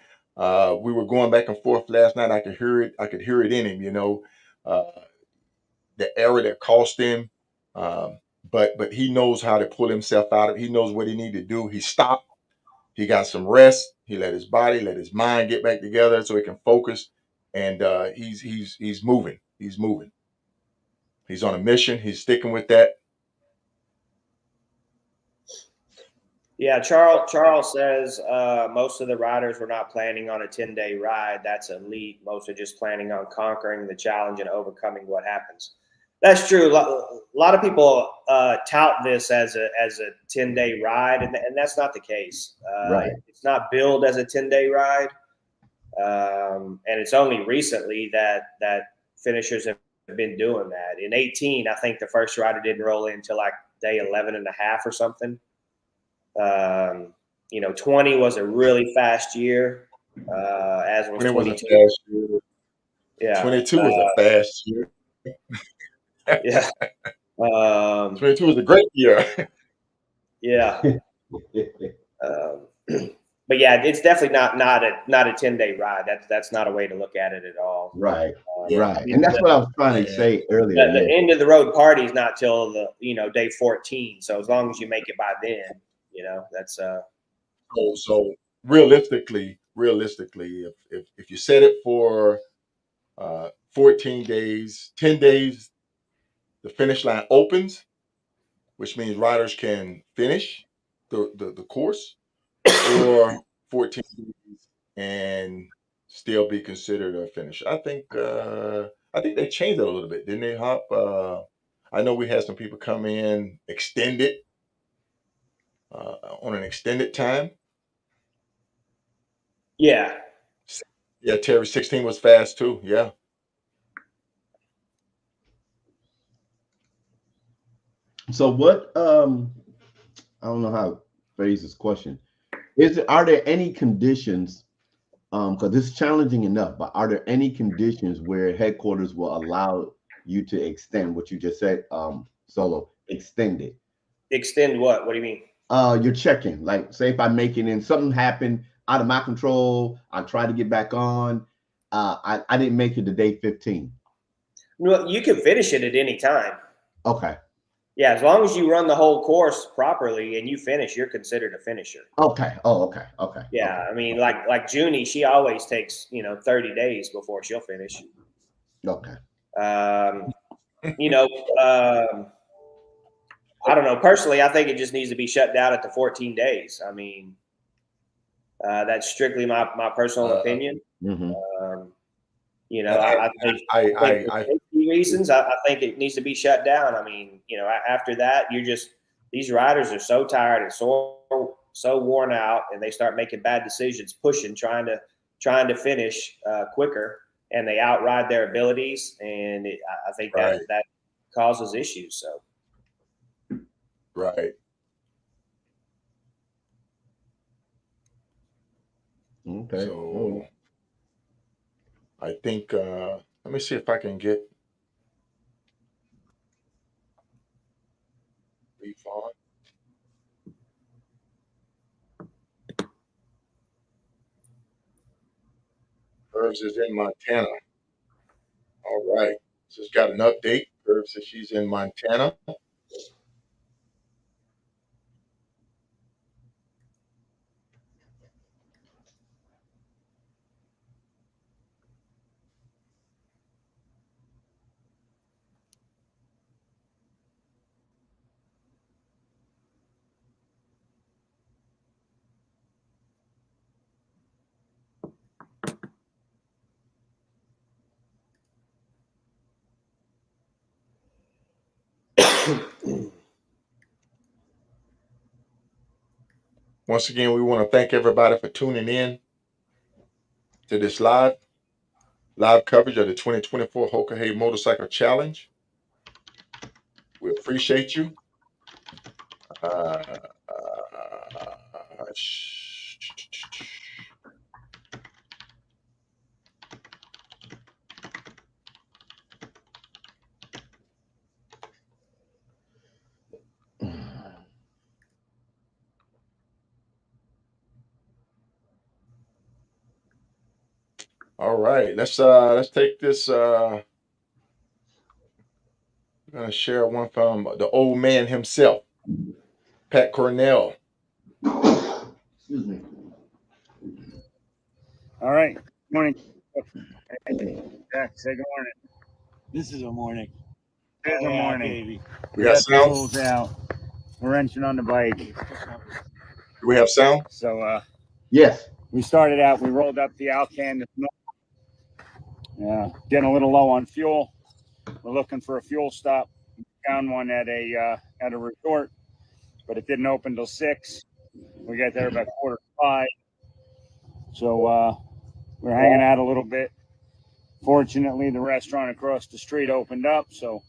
We were going back and forth last night. I could hear it. I could hear it in him. Uh, the error that cost him. Um, but he knows how to pull himself out of it. He knows what he needed to do. He stopped. He got some rest. He let his body, let his mind get back together so he can focus. And he's moving. He's moving. He's on a mission. He's sticking with that. yeah, Charles says most of the riders were not planning on a 10-day ride. That's elite. Most are just planning on conquering the challenge and overcoming what happens. That's true. A lot of people tout this as a 10-day ride, and that's not the case. Right. It's not billed as a 10-day ride, and it's only recently that finishers have been doing that. In 18, I think the first rider didn't roll in until like day 11 and a half or something. 20 was a really fast year, as was When it was a 22. fast year, Yeah. 22 was a fast year. Yeah. 22 was a great year. Yeah. But yeah, it's definitely not a 10-day ride. That's not a way to look at it at all. Right. Yeah. Right. And that's what I was trying to say earlier. The end of the road party is not till day 14. So as long as you make it by then, that's So realistically, if you set it for 14 days, 10 days, the finish line opens, which means riders can finish the course, or 14 days and still be considered a finish. I think they changed it a little bit, didn't they, Hop? I know we had some people come in extended on an extended time. yeah. Yeah, Terry 16 was fast too. Yeah. So what I don't know how to phrase this question. Are there any conditions, because this is challenging enough, but are there any conditions where headquarters will allow you to extend what you just said, Solo, extend it? Extend what? What do you mean? You're checking. Like, say if I make it in, something happened out of my control, I try to get back on. I didn't make it to day 15. No, you can finish it at any time. Okay. Yeah, as long as you run the whole course properly and you finish, you're considered a finisher. Okay. Oh, okay. Okay. Yeah, Okay. I mean, like Junie, she always takes 30 days before she'll finish. Okay. You know, I don't know. Personally, I think it just needs to be shut down at the 14 days. I mean, that's strictly my personal opinion. Mm-hmm. I think for safety reasons, I think it needs to be shut down. I mean, after that, these riders are so tired and so worn out, and they start making bad decisions, pushing, trying to finish quicker, and they outride their abilities, and I think that causes issues. So. Right. Okay. So I think let me see if I can get Leaf on. Herbs is in Montana. All right. Just got an update. Herbs says she's in Montana. Once again, we want to thank everybody for tuning in to this live coverage of the 2024 Hoka Hey Motorcycle Challenge. We appreciate you. All right, let's take this. I'm gonna share one from the old man himself, Pat Cornell. Excuse me. All right. Good morning. Jack, say good morning. This is a morning. This is a morning. Baby. We got the sound. tools out. We're wrenching on the bike. Do we have sound? So Yes. we started out. We rolled up the Alcan. Getting a little low on fuel. We're looking for a fuel stop. Found one at a resort, but it didn't open till 6. We got there about 4:45. So we're hanging out a little bit. Fortunately, the restaurant across the street opened up, so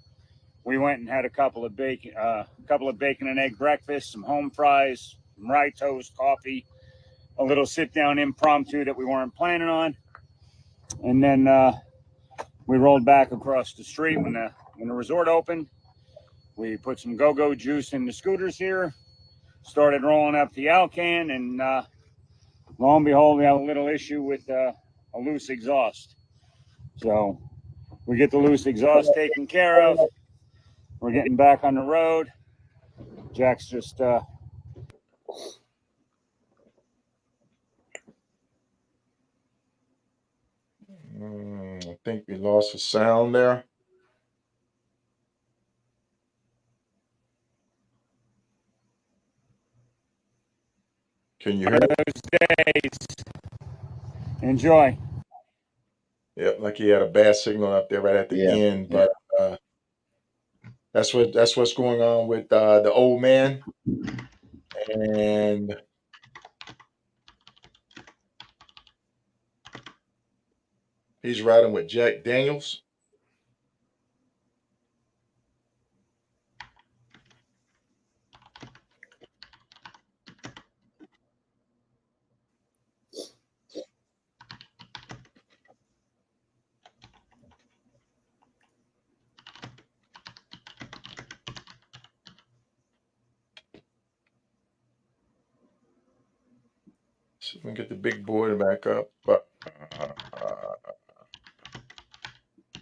we went and had a couple of bacon and egg breakfast, some home fries, some rye toast, coffee, a little sit-down impromptu that we weren't planning on, and then we rolled back across the street when the resort opened. We put some go-go juice in the scooters here, started rolling up the Alcan, and lo and behold, we have a little issue with a loose exhaust. So we get the loose exhaust taken care of. We're getting back on the road. Jack's just I think we lost the sound there. Can you hear me? those days. Enjoy. Yep, like he had a bad signal up there right at the Yeah. end, but that's what's going on with the old man, and he's riding with Jack Daniels. So we can get the big boy back up, but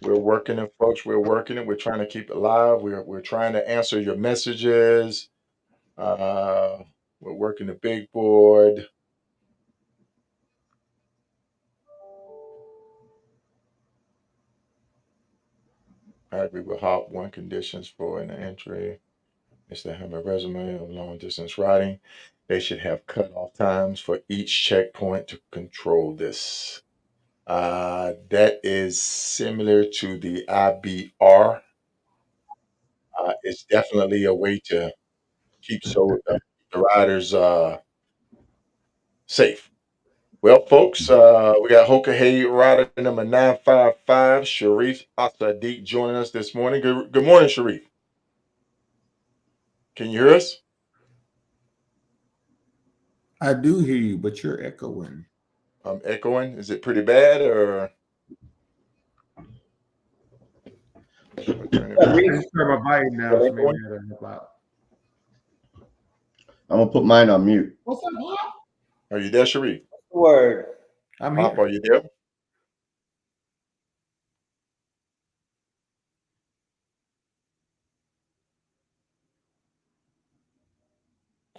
we're working it, folks. We're working it. We're trying to keep it live. We're trying to answer your messages. We're working the big board. I agree with Hop. One conditions for an entry is to have a resume of long distance riding. They should have cutoff times for each checkpoint to control this. That is similar to the IBR. It's definitely a way to keep the riders safe. Well, folks, we got Hoka Hey rider number 955, Sharif Asadiq, joining us this morning. Good morning, Sharif. Can you hear us? I do hear you, but you're echoing. I'm echoing. Is it pretty bad or should I turn it I back? just turned my volume down, so maybe that'll help out. I'm gonna put mine on mute. What's up, Hop? Are you there, Sharif? Word. I'm Hop, here. are you there?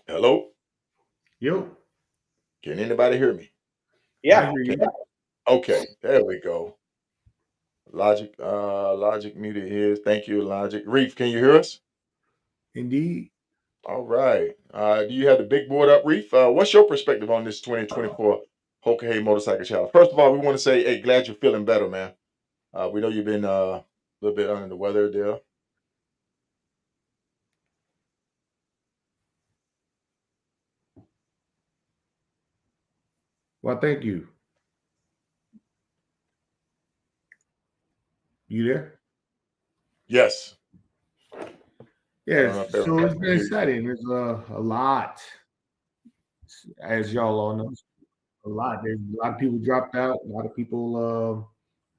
Hello? Yo, Can anybody hear me? I Yeah. hear you. Okay, there we go. Logic muted his. Thank you, Logic. Reef, can you hear us? Indeed. All right. Do you have the big board up, Reef? What's your perspective on this 2024 Hoka Hey Motorcycle Challenge? First of all, we want to say, hey, glad you're feeling better, man. We know you've been a little bit under the weather there. Well, thank you. You there? Yes. I don't know Yes. if So everybody it's can been hear you. exciting. There's a lot, as y'all all know, a lot. There's a lot of people dropped out. A lot of people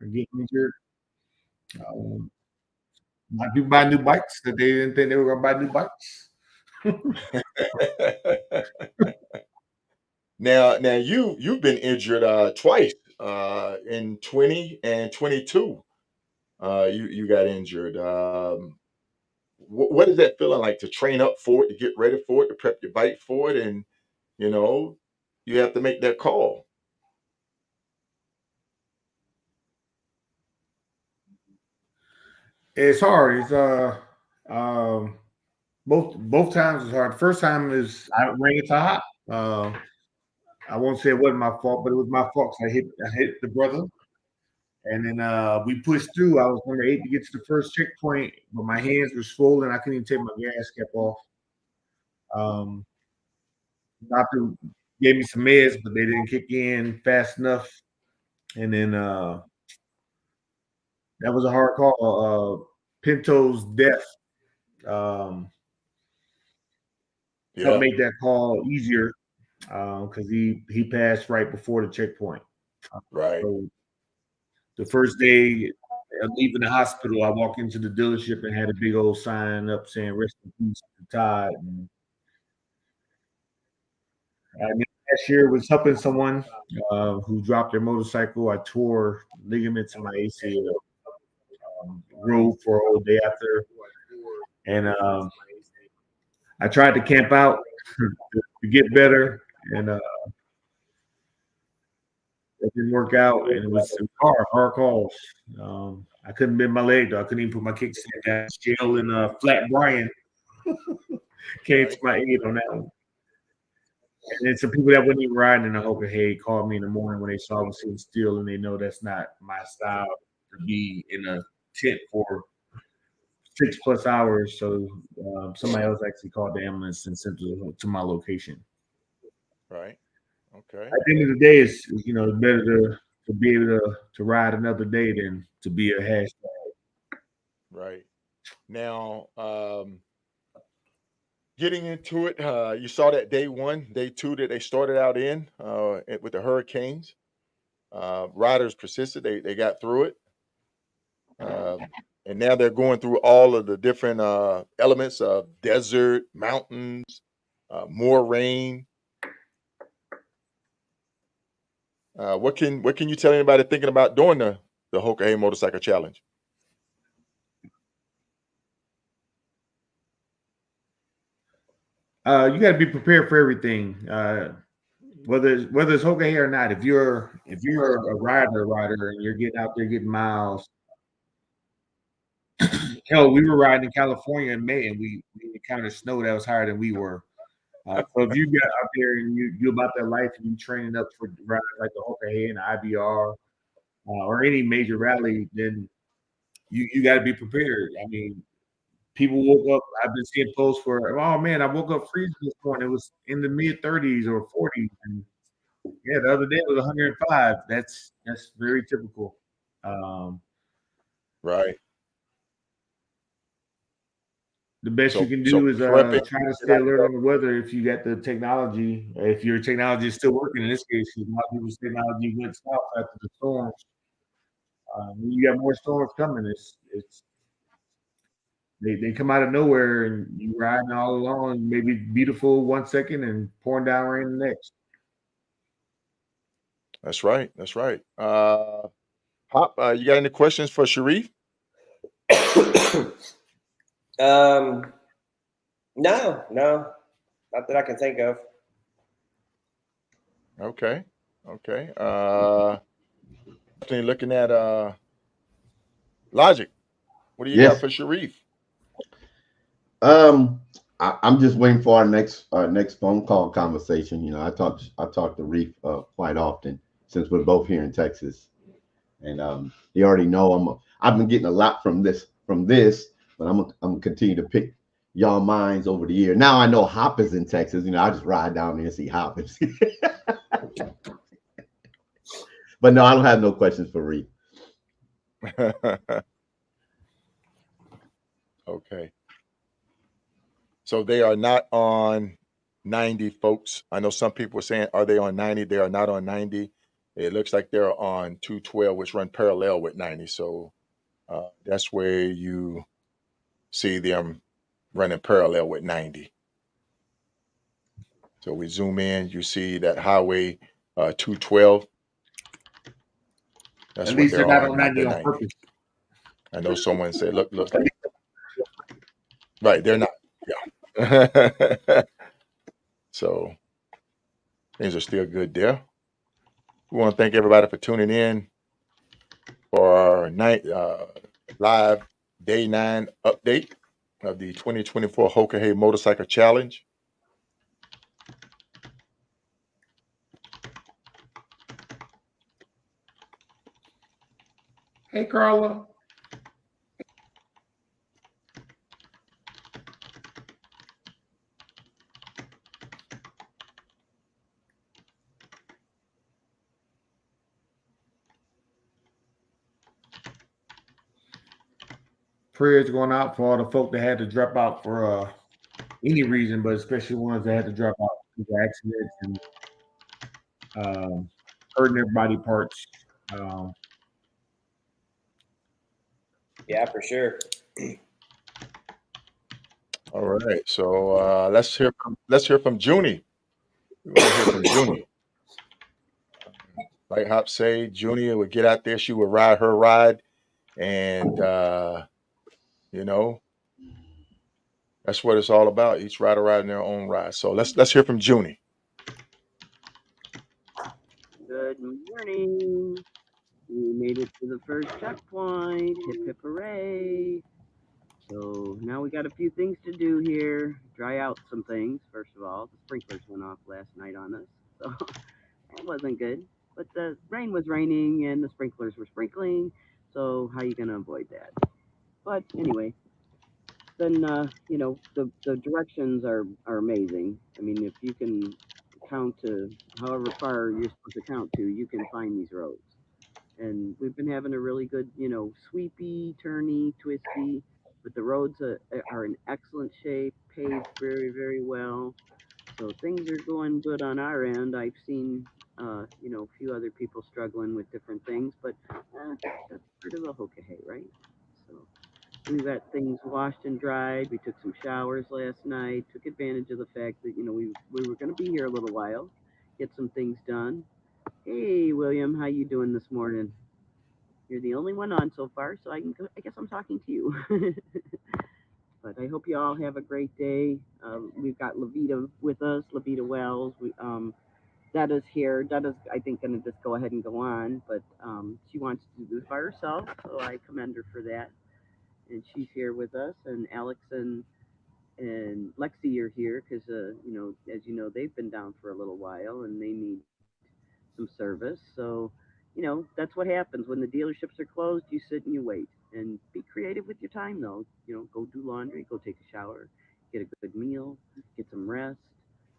are getting injured. Um, a lot of people buy new bikes that they didn't think they were going to buy new bikes. Now you've been injured twice in 20 and 22. You got injured. What is that feeling like to train up for it, to get ready for it, to prep your bike for it, and you know you have to make that call. It's hard. It's um, both times is hard. First time is I ran into hot. I won't say it wasn't my fault, but it was my fault. 'Cause I hit the brother, and then we pushed through. I was number 8 to get to the first checkpoint, but my hands were swollen. I couldn't even take my gas cap off. Um, Doctor gave me some meds, but they didn't kick in fast enough. And then that was a hard call. Pinto's death um, helped Yeah, make that call easier because he passed right before the checkpoint. right. So the first day of leaving the hospital, I walked into the dealership and had a big old sign up saying "Rest in peace to Todd." And I mean, last year was helping someone who dropped their motorcycle. I tore ligaments in my ACL. Rode for a whole day after, and I tried to camp out to get better, and it didn't work out. And it was hard calls. I couldn't bend my leg though. I couldn't even put my kickstand down. Scale and Flat Brian came to my aid on that one. And then some people that wasn't even riding in the Hoka Hey called me in the morning when they saw me sitting still, and they know that's not my style to be in a tent for 6+ hours. So somebody else actually called the ambulance and sent it to my location. Right. Okay. At the end of the day, it's better to be able to ride another day than to be a hashtag. Right. Now, getting into it, you saw that day one, day two that they started out in with the hurricanes. Riders persisted. They got through it. And now they're going through all of the different elements of desert, mountains, more rain. What can you tell anybody thinking about doing the Hoka Hey Motorcycle Challenge? You got to be prepared for everything. Whether it's Hoka Hey or not, if you're a rider and you're getting out there getting miles. Hell, we were riding in California in May, and we encountered snow that was higher than we were. So if you get out there and you about that life and you training up for rides like the Hoka Hey and the IBR or any major rally, then you got to be prepared. I mean, people woke up. I've been seeing posts for, oh man, I woke up freezing this morning. It was in the mid 30s or 40s, and yeah, the other day it was 105. That's very typical. Right. The best you can So do is prepping. try to stay alert on the weather if you got the technology. If your technology is still working, in this case, a lot of people's technology went south after the storms. When you got more storms coming, it's they come out of nowhere and you riding all along, maybe beautiful 1 second and pouring down rain the next. That's right. That's right. Hop, you got any questions for Sharif? No, not that I can think of. Okay. Okay. Definitely looking at Logic. What do you got Yes. for Sharif? I'm just waiting for our next phone call conversation. You know, I talk to Reef quite often since we're both here in Texas, and you already know I've been getting a lot from this, but I'm gonna continue to pick y'all minds over the year. Now I know Hop is in Texas. You know, I just ride down there and see Hop. But no, I don't have no questions for Reef. Okay. So they are not on 90, folks. I know some people are saying, are they on 90? They are not on 90. It looks like they're on 212, which run parallel with 90. So that's where you see them running parallel with 90. So we zoom in, you see that highway 212. That's At what least they're they're not on, on not 90 the on 90. purpose. I know someone said, looks like, right, they're not. Yeah. So things are still good there. We want to thank everybody for tuning in for our live day 9 update of the 2024 Hoka Hey Motorcycle Challenge. Hey, Carla. Prayers going out for all the folk that had to drop out for any reason, but especially ones that had to drop out due to accidents and hurting their body parts. Yeah, for sure. All right, so let's hear from Junie. We want to hear from Junie. Like Hop say, Junie would get out there. She would ride her ride, and you know that's what it's all about. Each rider riding their own ride. So let's hear from Junie. Good morning. We made it to the first checkpoint. Hip hip hooray. So now we got a few things to do here. Dry out some things, first of all. The sprinklers went off last night on us. So that wasn't good. But the rain was raining and the sprinklers were sprinkling. So how you gonna avoid that? But anyway, then the directions are amazing. I mean, if you can count to however far you're supposed to count to, you can find these roads. And we've been having a really good, sweepy, turny, twisty, but the roads are in excellent shape, paved very, very well. So things are going good on our end. I've seen, a few other people struggling with different things, but that's part of the Hoka Hey, right? So we got things washed and dried. We took some showers last night. Took advantage of the fact that we were going to be here a little while, get some things done. Hey, William, how you doing this morning? You're the only one on so far, so I guess I'm talking to you. But I hope you all have a great day. We've got Levita with us, Levita Wells. Detta's here. Detta's, I think, going to just go ahead and go on, but she wants to do this by herself, so I commend her for that. And she's here with us, and Alex and Lexi are here because, as you know, they've been down for a little while and they need some service. So, that's what happens when the dealerships are closed. You sit and you wait, and be creative with your time, though. Go do laundry, go take a shower, get a good meal, get some rest.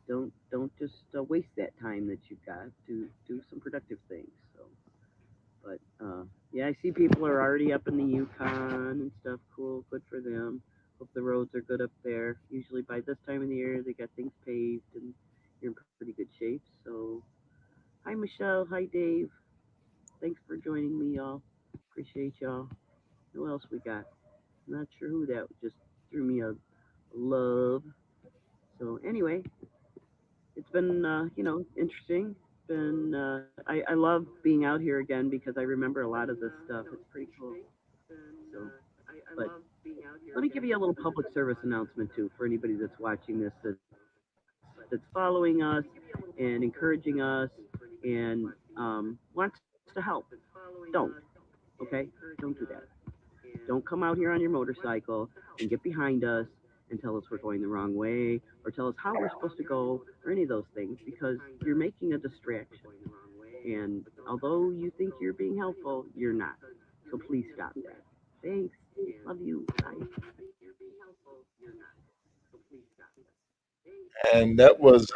Don't just waste that time that you've got to do some productive things. So, but yeah, I see people are already up in the Yukon and stuff. Cool, good for them. Hope the roads are good up there. Usually by this time of the year, they got things paved and you're in pretty good shape. So, hi Michelle, hi Dave. Thanks for joining me, y'all. Appreciate y'all. Who else we got? Not sure who that just threw me a love. So anyway, it's been interesting. Been I love being out here again because I remember a lot of this stuff. It's pretty cool. So, but let me give you a little public service announcement too for anybody that's watching this that's following us and encouraging us and wants to help. Don't. Okay? Don't do that. Don't come out here on your motorcycle and get behind us and tell us we're going the wrong way or tell us how we're supposed to go or any of those things because you're making a distraction. And although you think you're being helpful, you're not. So please stop that. Thanks. Love you. Bye. And that was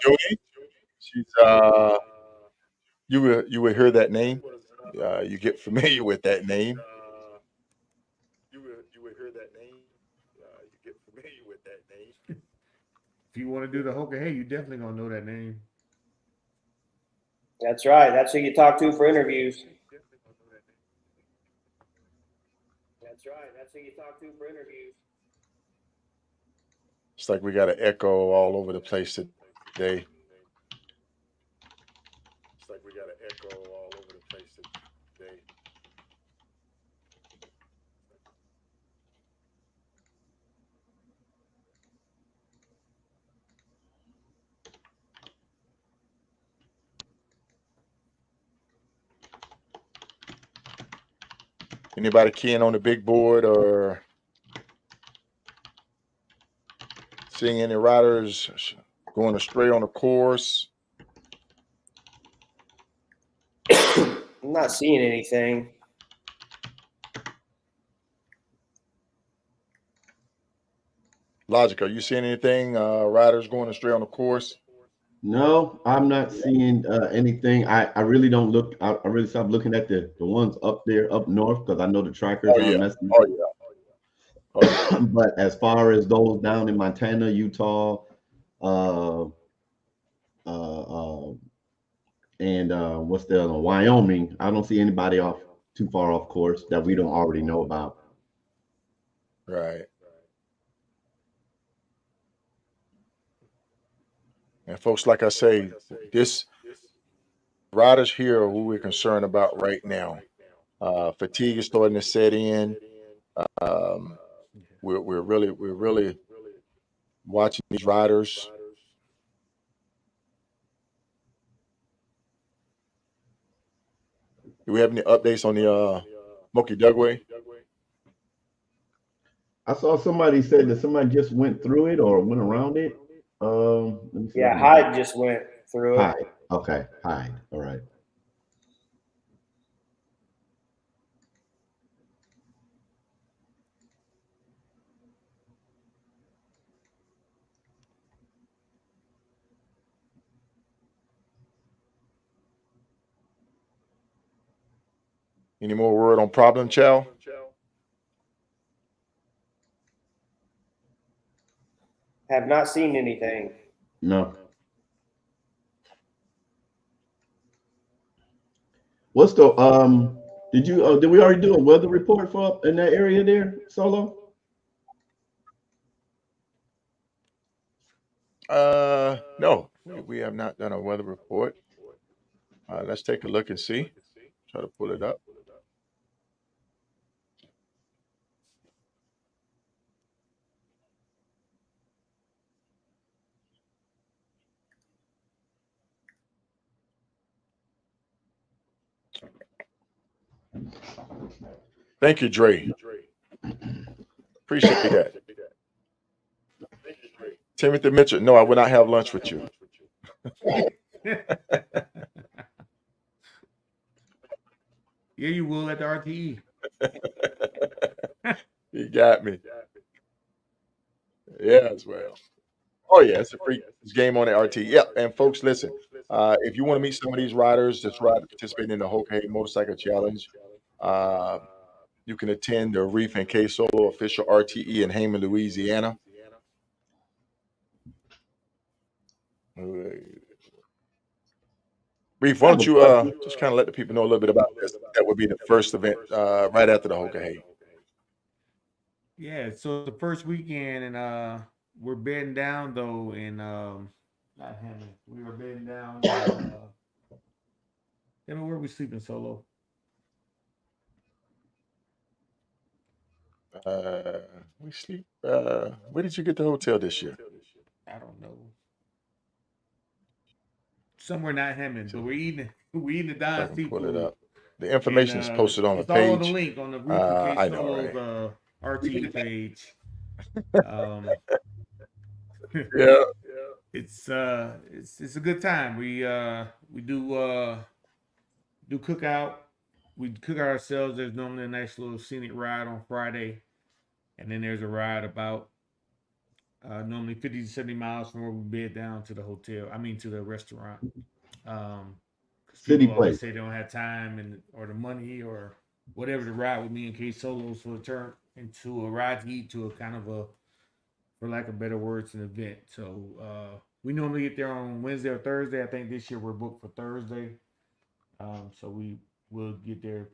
Junie. She's you will hear that name. You get familiar with that name. If you want to do the Hoka Hey, you definitely gonna know that name. That's right. That's who you talk to for interviews. That's right. That's who you talk to for interviews. It's like we got an echo all over the place today. Anybody keying on the big board or seeing any riders going astray on the course? I'm not seeing anything. Logic, are you seeing anything? Riders going astray on the course? No, I'm not seeing anything. I really don't look. I really stopped looking at the ones up there up north because I know the trackers Oh are yeah. messing. Oh yeah. Oh yeah. But as far as those down in Montana, Utah, uh, uh, and what's the other one? Wyoming, I don't see anybody off too far off course that we don't already know about. Right. And folks, like I say, this riders here are who we're concerned about right now. Fatigue is starting to set in. Um, we're really watching these riders. Do we have any updates on the Moki Dugway? I saw somebody said that somebody just went through it or went around it. Let me see if I Yeah, can get Hyde just went through it. Hyde. Okay, Hyde. All right. Any more word on Problem Chow? Have not seen anything. No. What's the did we already do a weather report for in that area there, Solo? No, we have not done a weather report. Let's take a look and see. Try to pull it up. Thank you, Dre. Appreciate that. Timothy Mitchell. No, I will not have lunch with you. Yeah, you will at the RTE. You got me. Yeah, as well. Oh yeah, it's a free game on the RT. Yeah, and folks, listen. If you want to meet some of these riders that's participating in the Hoka Hey Motorcycle Challenge, uh, you can attend the Reef and K Solo official RTE in Hammond, Louisiana. Reef, I why have don't a you question. just kind of let the people know a little bit about this? That would be the first event right after the Hoka Hey. Yeah, so the first weekend, and we're bedding down though in not Hammond. We were bedding down in damn it, where we sleeping Solo? We sleep. Where did you get the hotel this year? I don't know. Somewhere not Hammond, but we're eating the If I Don can pull it seafood. up. The And information is posted on the it's all on the page. link on the Reef and K I know, Solo's right? RTE page. Um Yeah. it's a good time. We do cookout. We cook ourselves. There's normally a nice little scenic ride on Friday, and then there's a ride about normally 50 to 70 miles from where we bed down to the hotel. I mean to the restaurant. Because City people always Place. say they don't have time and or the money or whatever to ride with me and K Solos for a turn into a ride to eat to a kind of a, for lack of better words, an event. So we normally get there on Wednesday or Thursday. I think this year we're booked for Thursday. So we will get there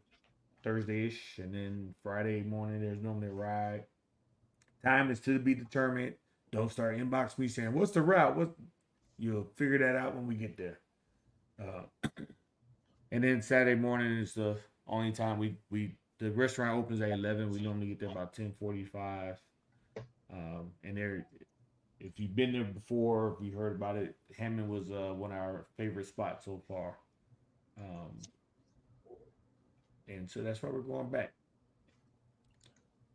Thursday-ish, and then Friday morning there's normally a ride. Time is to be determined. Don't start inbox me saying what's the route. What You'll figure that out when we get there. And then Saturday morning is the only time we the restaurant opens at 11. We normally get there about 10:45. And there, if you've been there before, if you heard about it, Hammond was one of our favorite spots so far. And so that's why we're going back.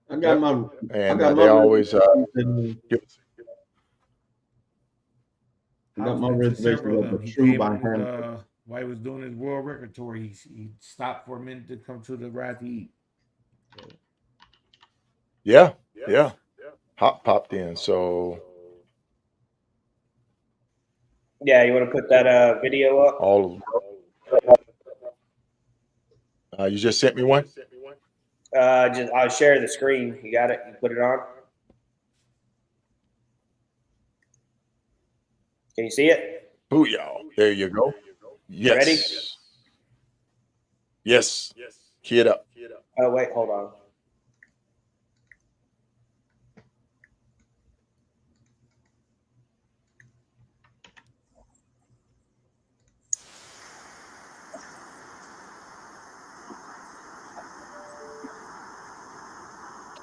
I got Yep. my I And got my they always reservations. give us. I got House my been to reservations several of at them. the He True came by on his Hampton. while he was doing his world record tour. He stopped for a minute to come to the ride to eat. So, Yeah, yeah. Hop popped in. So Yeah, you want to put that video up? all you just sent me one. Just I'll share the screen. You got it. You put it on. Can you see it? Booyah! There you go. Ready? Yes, yes. Key it up. Oh wait, hold on.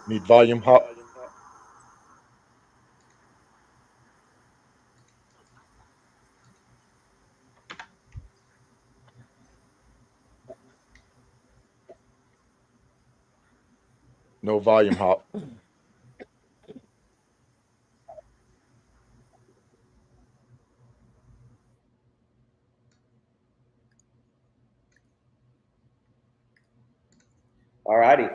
Need volume hop. No volume hop. All righty.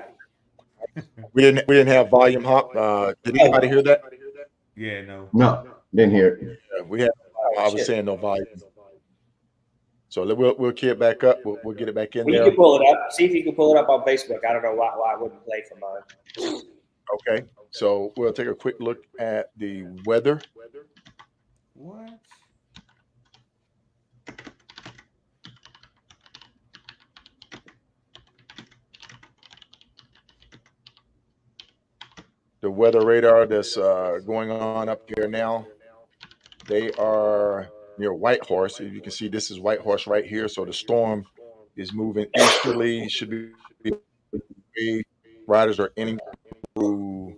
We didn't have volume hop. Did anybody hear that? Yeah, no. No, didn't hear it. Yeah, we had. Oh, I was shit. saying no volume. So we'll key it back up. We'll get it back in Well, you there. can pull it up. See if you can pull it up on Facebook. I don't know why it wouldn't play for mine. Okay. So we'll take a quick look at the weather. What? The weather radar that's going on up here now. They are near Whitehorse. You can see this is Whitehorse right here. So the storm is moving easterly. Should be riders are ending through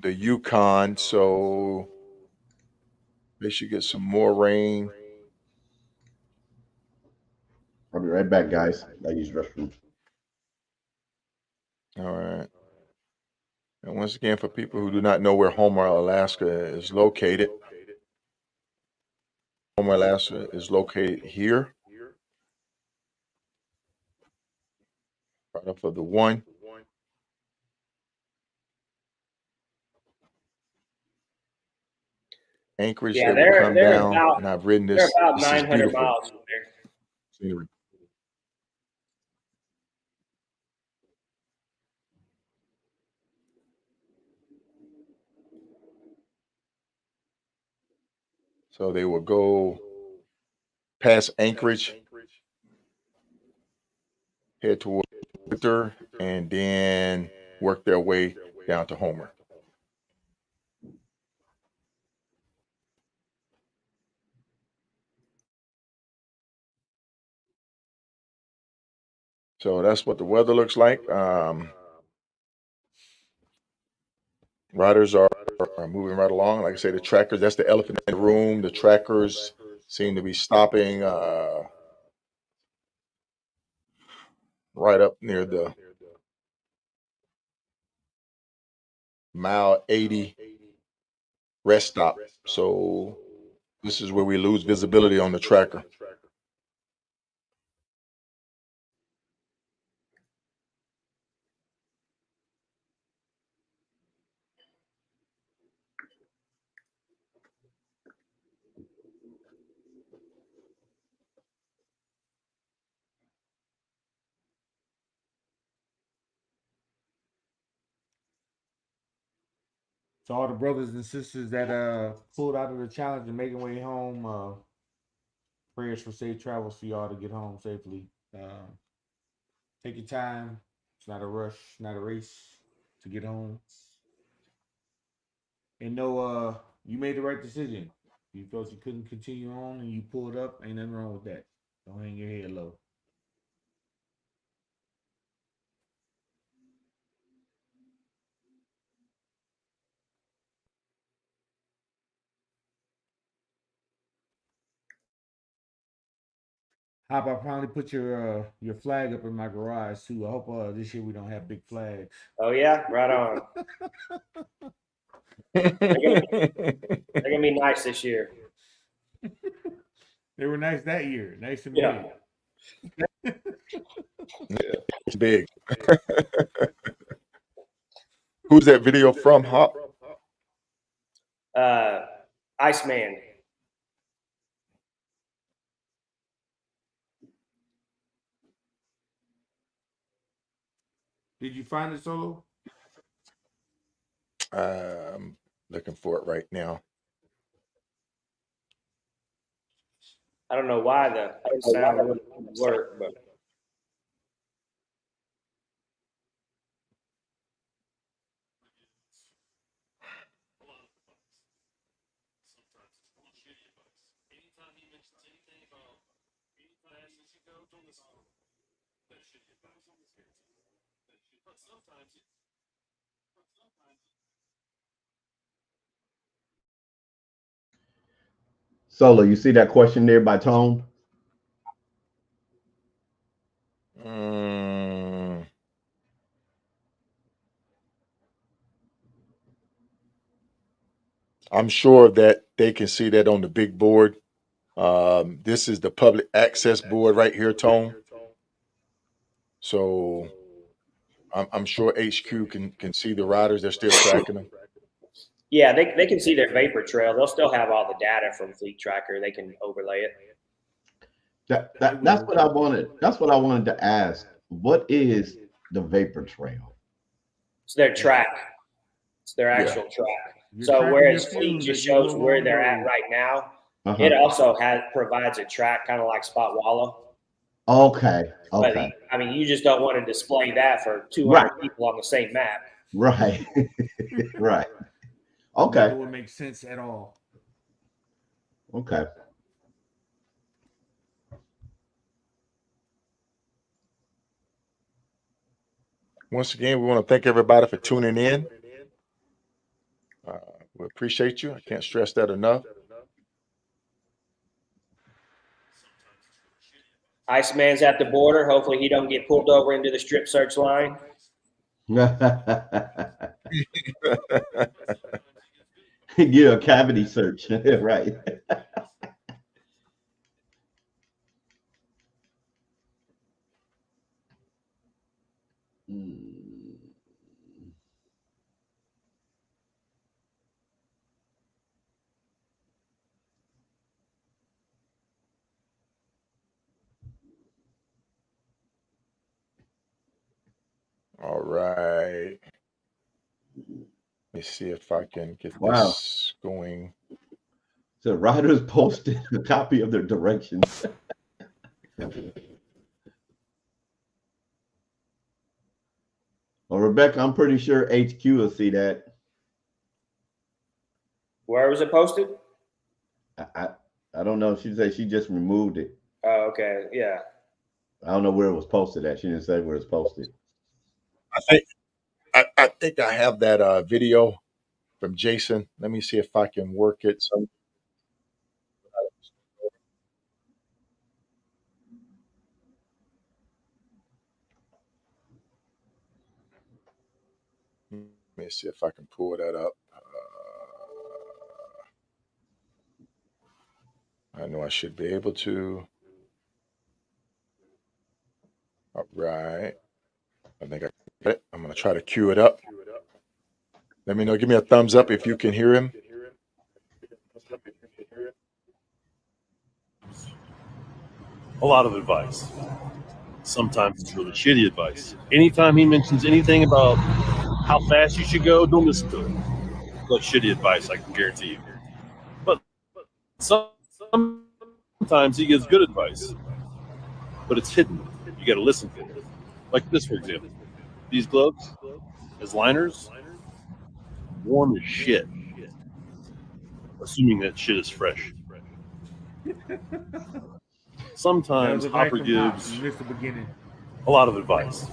the Yukon. So they should get some more rain. I'll be right back, guys. I use restroom. All right. And once again, for people who do not know where Homer, Alaska is located, Homer, Alaska is located here, right off of the one. Anchorage, Yeah, they will come they're down, about and I've ridden they're this. about This is 900 beautiful miles from there. scenery. So they will go past Anchorage, head toward Winter, and then work their way down to Homer. So that's what the weather looks like. Riders are moving right along. Like I say, the trackers, that's the elephant in the room. The trackers seem to be stopping right up near the mile 80 rest stop. So this is where we lose visibility on the tracker. To all the brothers and sisters that pulled out of the challenge and making way home, prayers for safe travels for y'all to get home safely. Take your time. It's not a rush, not a race to get home. And know you made the right decision. You felt you couldn't continue on and you pulled up. Ain't nothing wrong with that. Don't hang your head low. Hop, I finally put your flag up in my garage too. I hope this year we don't have big flags. Oh yeah, right on. They're gonna be nice this year. They were nice that year. Nice and Yeah. big. Yeah, it's big. Who's that video from, Hop? Iceman. Did you find it, Solo? I'm looking for it right now. I don't know why the sound wouldn't work, but Solo, you see that question there by Tone? Mm, I'm sure that they can see that on the big board. This is the public access board right here, Tone. So I'm sure HQ can see the riders. They're still tracking them. Yeah, they can see their vapor trail. They'll still have all the data from Fleet Tracker. They can overlay it. That's what I wanted. That's what I wanted to ask. What is the vapor trail? It's their track. It's their Yeah. actual track. You're So tracking whereas your Fleet fumes just as you shows go where along the they're at road. right now, Uh-huh. it also provides a track kind of like Spot Wallow. Okay. But Okay. I mean, you just don't want to display that for 200 Right. people on the same map. Right. Right. Neither Okay. would make sense at all. Okay. Once again, we want to thank everybody for tuning in. We appreciate you. I can't stress that enough. Iceman's at the border. Hopefully, he don't get pulled over into the strip search line. Get a cavity search. Right. All right. Let me see if I can get Wow. this going. So riders posted a copy of their directions. Well, Rebecca, I'm pretty sure HQ will see that. Where was it posted? I don't know. She said she just removed it. Oh, okay. Yeah. I don't know where it was posted at. She didn't say where it's posted. I think I have that video from Jason. Let me see if I can work it. Let me see if I can pull that up. I know I should be able to. All right. I think I got it. I'm going to try to cue it up. Let me know. Give me a thumbs up if you can hear him. A lot of advice. Sometimes it's really shitty advice. Anytime he mentions anything about how fast you should go, don't listen to it. That's shitty advice, I can guarantee you. But sometimes he gives good advice, but it's hidden. You got to listen for it. Like this, for example. These gloves, as liners, warm as shit. Assuming that shit is fresh. Sometimes Hopper gives You missed the beginning. a lot of advice.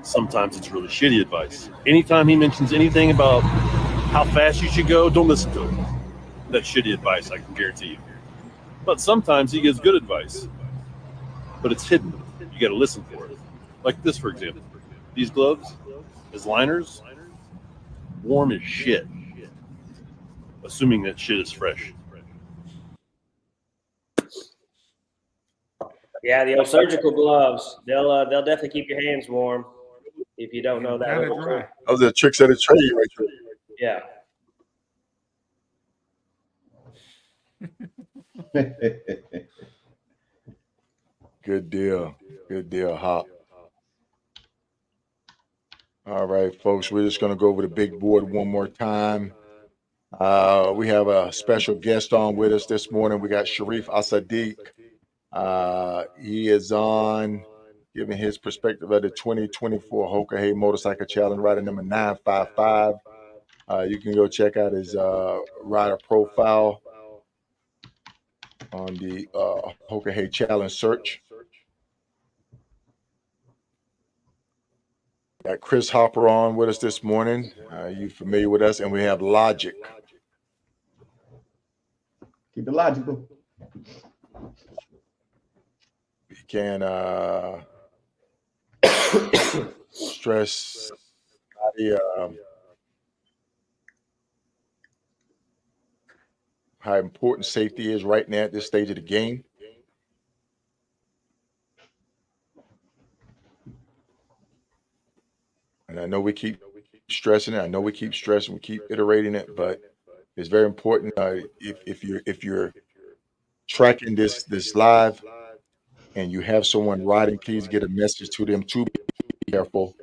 Sometimes it's really shitty advice. Anytime he mentions anything about how fast you should go, don't listen to it. That's shitty advice, I can guarantee you. But sometimes he gives good advice, but it's hidden. You got to listen for it. Like this, for example. These gloves, as liners, warm as shit. Assuming that shit is fresh. Yeah, the old surgical gloves. They'll definitely keep your hands warm if you don't know that. Kind of dry. Those are the tricks of the trade right Yeah. Good deal. Good deal, Hop. All right, folks. We're just going to go over the big board one more time. We have a special guest on with us this morning. We got Sharif Asadiq. He is on giving his perspective of the 2024 Hoka Hey Motorcycle Challenge, rider number 955. You can go check out his rider profile on the Hoka Hey Challenge search. Got Chris Hopper on with us this morning. You familiar with us? And we have Logic. Keep it logical. We can stress how important safety is right now at this stage of the game. And I know we keep stressing it. I know we keep stressing, we keep iterating it, but it's very important. If you're tracking this live and you have someone riding, please get a message to them to be careful.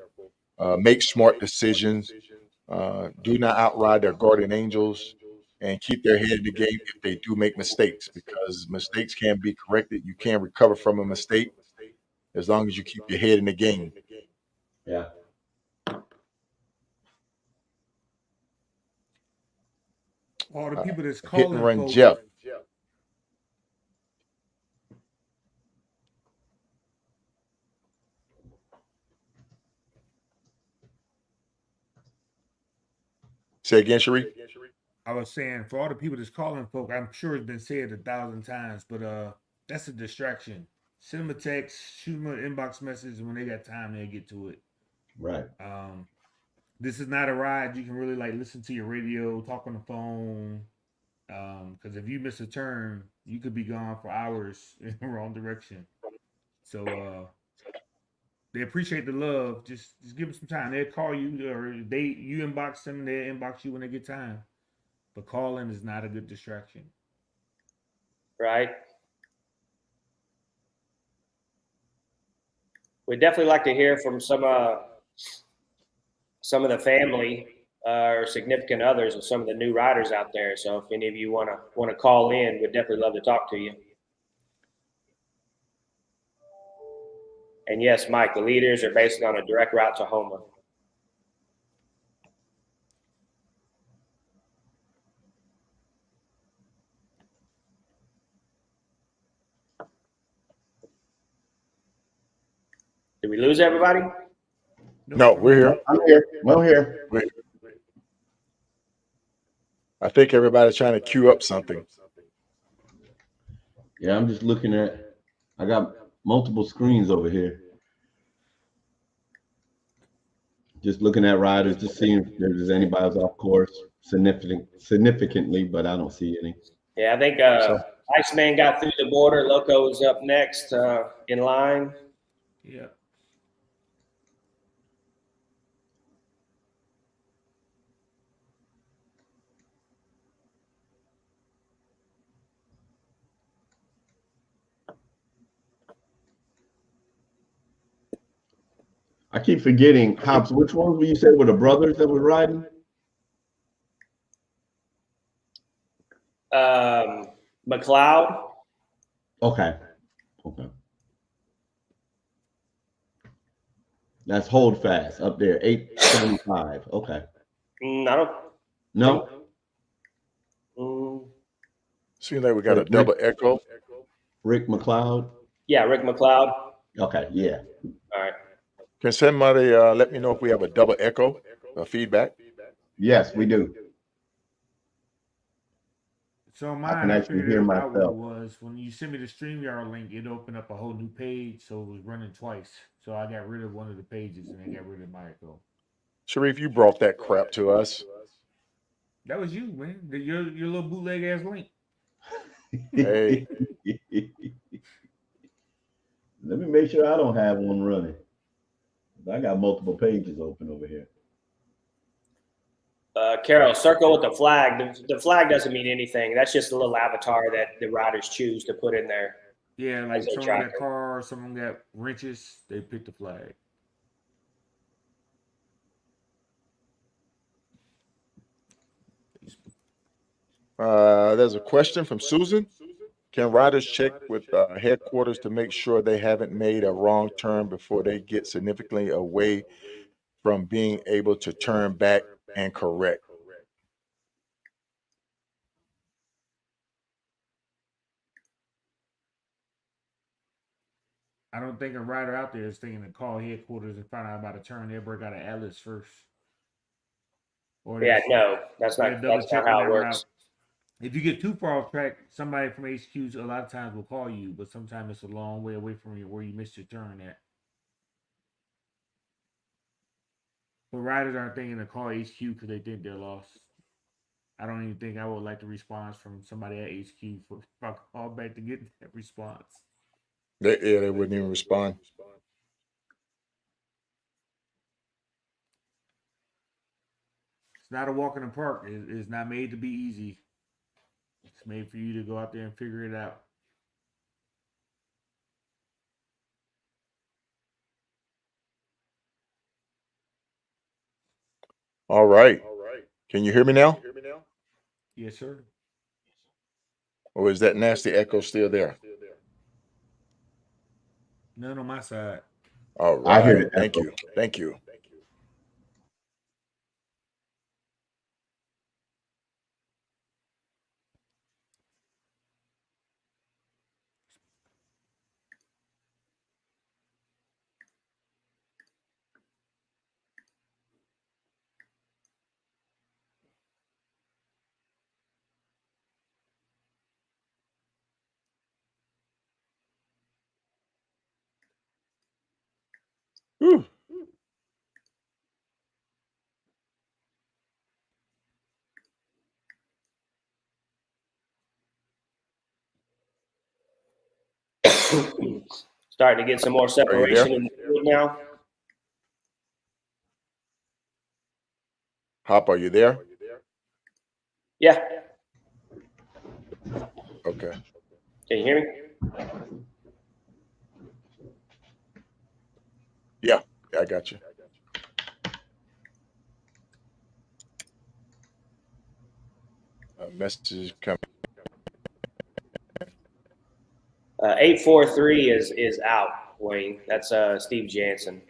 Make smart decisions. Do not outride their guardian angels, and keep their head in the game if they do make mistakes, because mistakes can be corrected. You can recover from a mistake as long as you keep your head in the game. Yeah. All the people that's Hit and calling run folks. Jeff. Say again, Sharif. I was saying for all the people that's calling folk, I'm sure it's been said 1,000 times, but that's a distraction. Send them a text, shoot them an inbox message, and when they got time, they'll get to it. Right. This is not a ride you can really like listen to your radio, talk on the phone. Because if you miss a turn, you could be gone for hours in the wrong direction. So they appreciate the love. Just give them some time. They'll call you, or you inbox them, they'll inbox you when they get time. But calling is not a good distraction. Right. We'd definitely like to hear from some of the family or significant others of some of the new riders out there. So if any of you want to call in, we'd definitely love to talk to you. And yes, Mike, the leaders are based on a direct route to Houma. Did we lose everybody? No, we're here. I'm here. Well, here. I think everybody's trying to queue up something. Yeah, I'm just looking at. I got multiple screens over here. Just looking at riders, just seeing if there's anybody else off course significantly, but I don't see any. Yeah, I think Iceman got through the border. Loco is up next in line. Yeah. I keep forgetting, Hobbs, which ones were you said were the brothers that were riding? McLeod. Okay. That's Hold Fast up there, 875. Okay. I don't. No. Seems like we got a double echo. Rick McLeod. Yeah, Rick McLeod. Okay. Yeah. All right. Can somebody let me know if we have a double echo feedback? Yes, we do. So I mine, can I actually figured hear out what it myself. was. When you sent me the StreamYard link, it opened up a whole new page, so it was running twice. So I got rid of one of the pages and I got rid of my echo. Sharif, you brought that crap to us. That was you, man. Your little bootleg ass link. Hey. Let me make sure I don't have one running. I got multiple pages open over here. Carol, circle with the flag. The flag doesn't mean anything. That's just a little avatar that the riders choose to put in there. Yeah, like someone got car, someone got wrenches, they pick the flag. There's a question from Susan. Can riders check with headquarters to make sure they haven't made a wrong turn before they get significantly away from being able to turn back and correct? I don't think a rider out there is thinking to call headquarters and find out about a turn. They'll break out an atlas first, or Yeah, no, that's they'll not double check on how it that route. works. If you get too far off track, somebody from HQ a lot of times will call you, but sometimes it's a long way away from you where you missed your turn at. But riders aren't thinking to call HQ because they think they're lost. I don't even think I would like the response from somebody at HQ for if I call back to get that response. They wouldn't even respond. It's not a walk in the park. It's not made to be easy. It's made for you to go out there and figure it out. All right. Can you hear me now? Yes, sir. Or is that nasty echo still there? None on my side. All I hear right. the Thank echo. you. Thank you. Whew. Starting to get some more Are you there? separation in the field now. Hop, are you there? Yeah. Okay. Can you hear me? Yeah. I got you. Message coming. 843 is out, Wayne. That's Steve Jansen.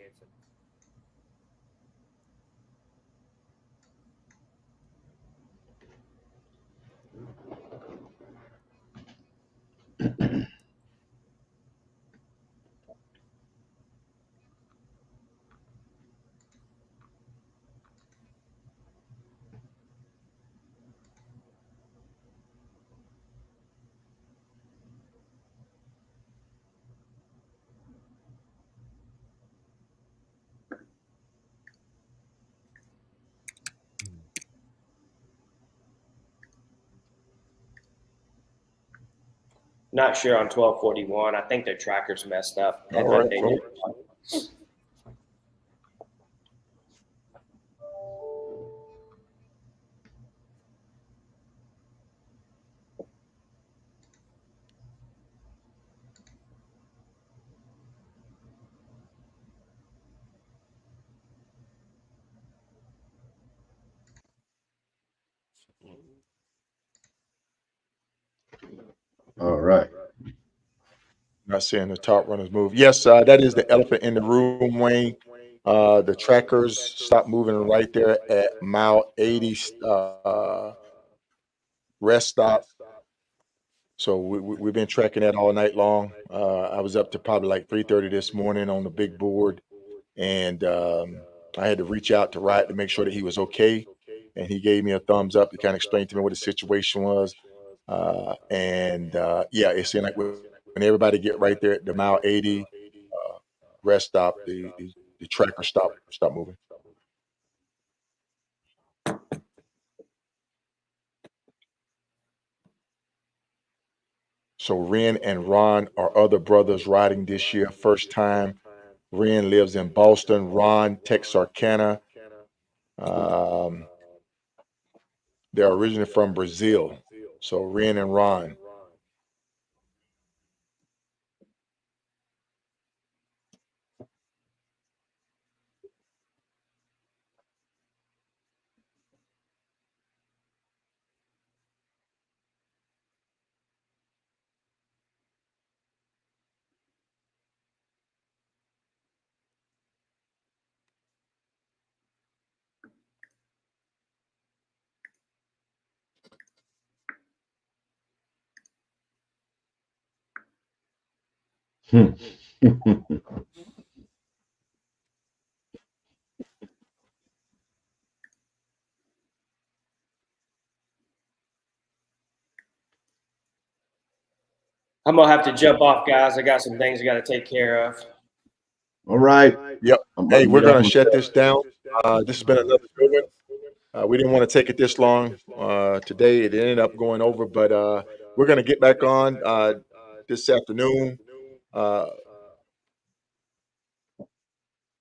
Not sure on 1241. I think their tracker's messed up. All right, They folks. do. All right. Not seeing the top runners move. Yes, that is the elephant in the room, Wayne. The trackers stopped moving right there at mile 80 rest stop. So we've been tracking that all night long. I was up to probably like 3:30 this morning on the big board, and I had to reach out to Riot to make sure that he was okay. And he gave me a thumbs up to kind of explain to me what the situation was. Yeah, it seemed like when everybody get right there at the mile 80 rest stop, the tracker stop moving. So Ren and Ron are other brothers riding this year, first time. Ren lives in Boston. Ron, Texarkana. Um, they're originally from Brazil. So Ren and Ron. I'm gonna have to jump off, guys. I got some things I got to take care of. All right. Yep. I'm about Hey, to we're get off gonna my shut this down. This has been another good one. We didn't want to take it this long today. It ended up going over, but we're going to get back on this afternoon,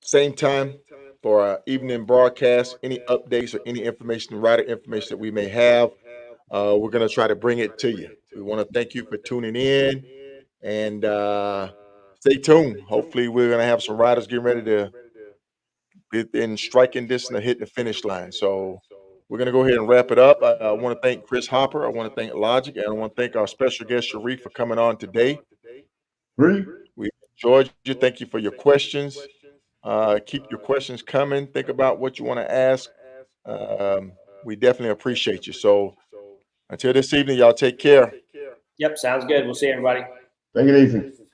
same time for our evening broadcast. Any updates or any information, rider information that we may have, we're going to try to bring it to you. We want to thank you for tuning in and stay tuned. Hopefully, we're going to have some riders getting ready to get in striking distance and hit the finish line. So we're going to go ahead and wrap it up. I want to thank Chris Hopper. I want to thank Logic. And I want to thank our special guest, Sharif, for coming on today. Free. We enjoyed you. Thank you for your questions. Keep your questions coming. Think about what you want to ask. We definitely appreciate you. So until this evening, y'all take care. Yep, sounds good. We'll see everybody. Take it easy.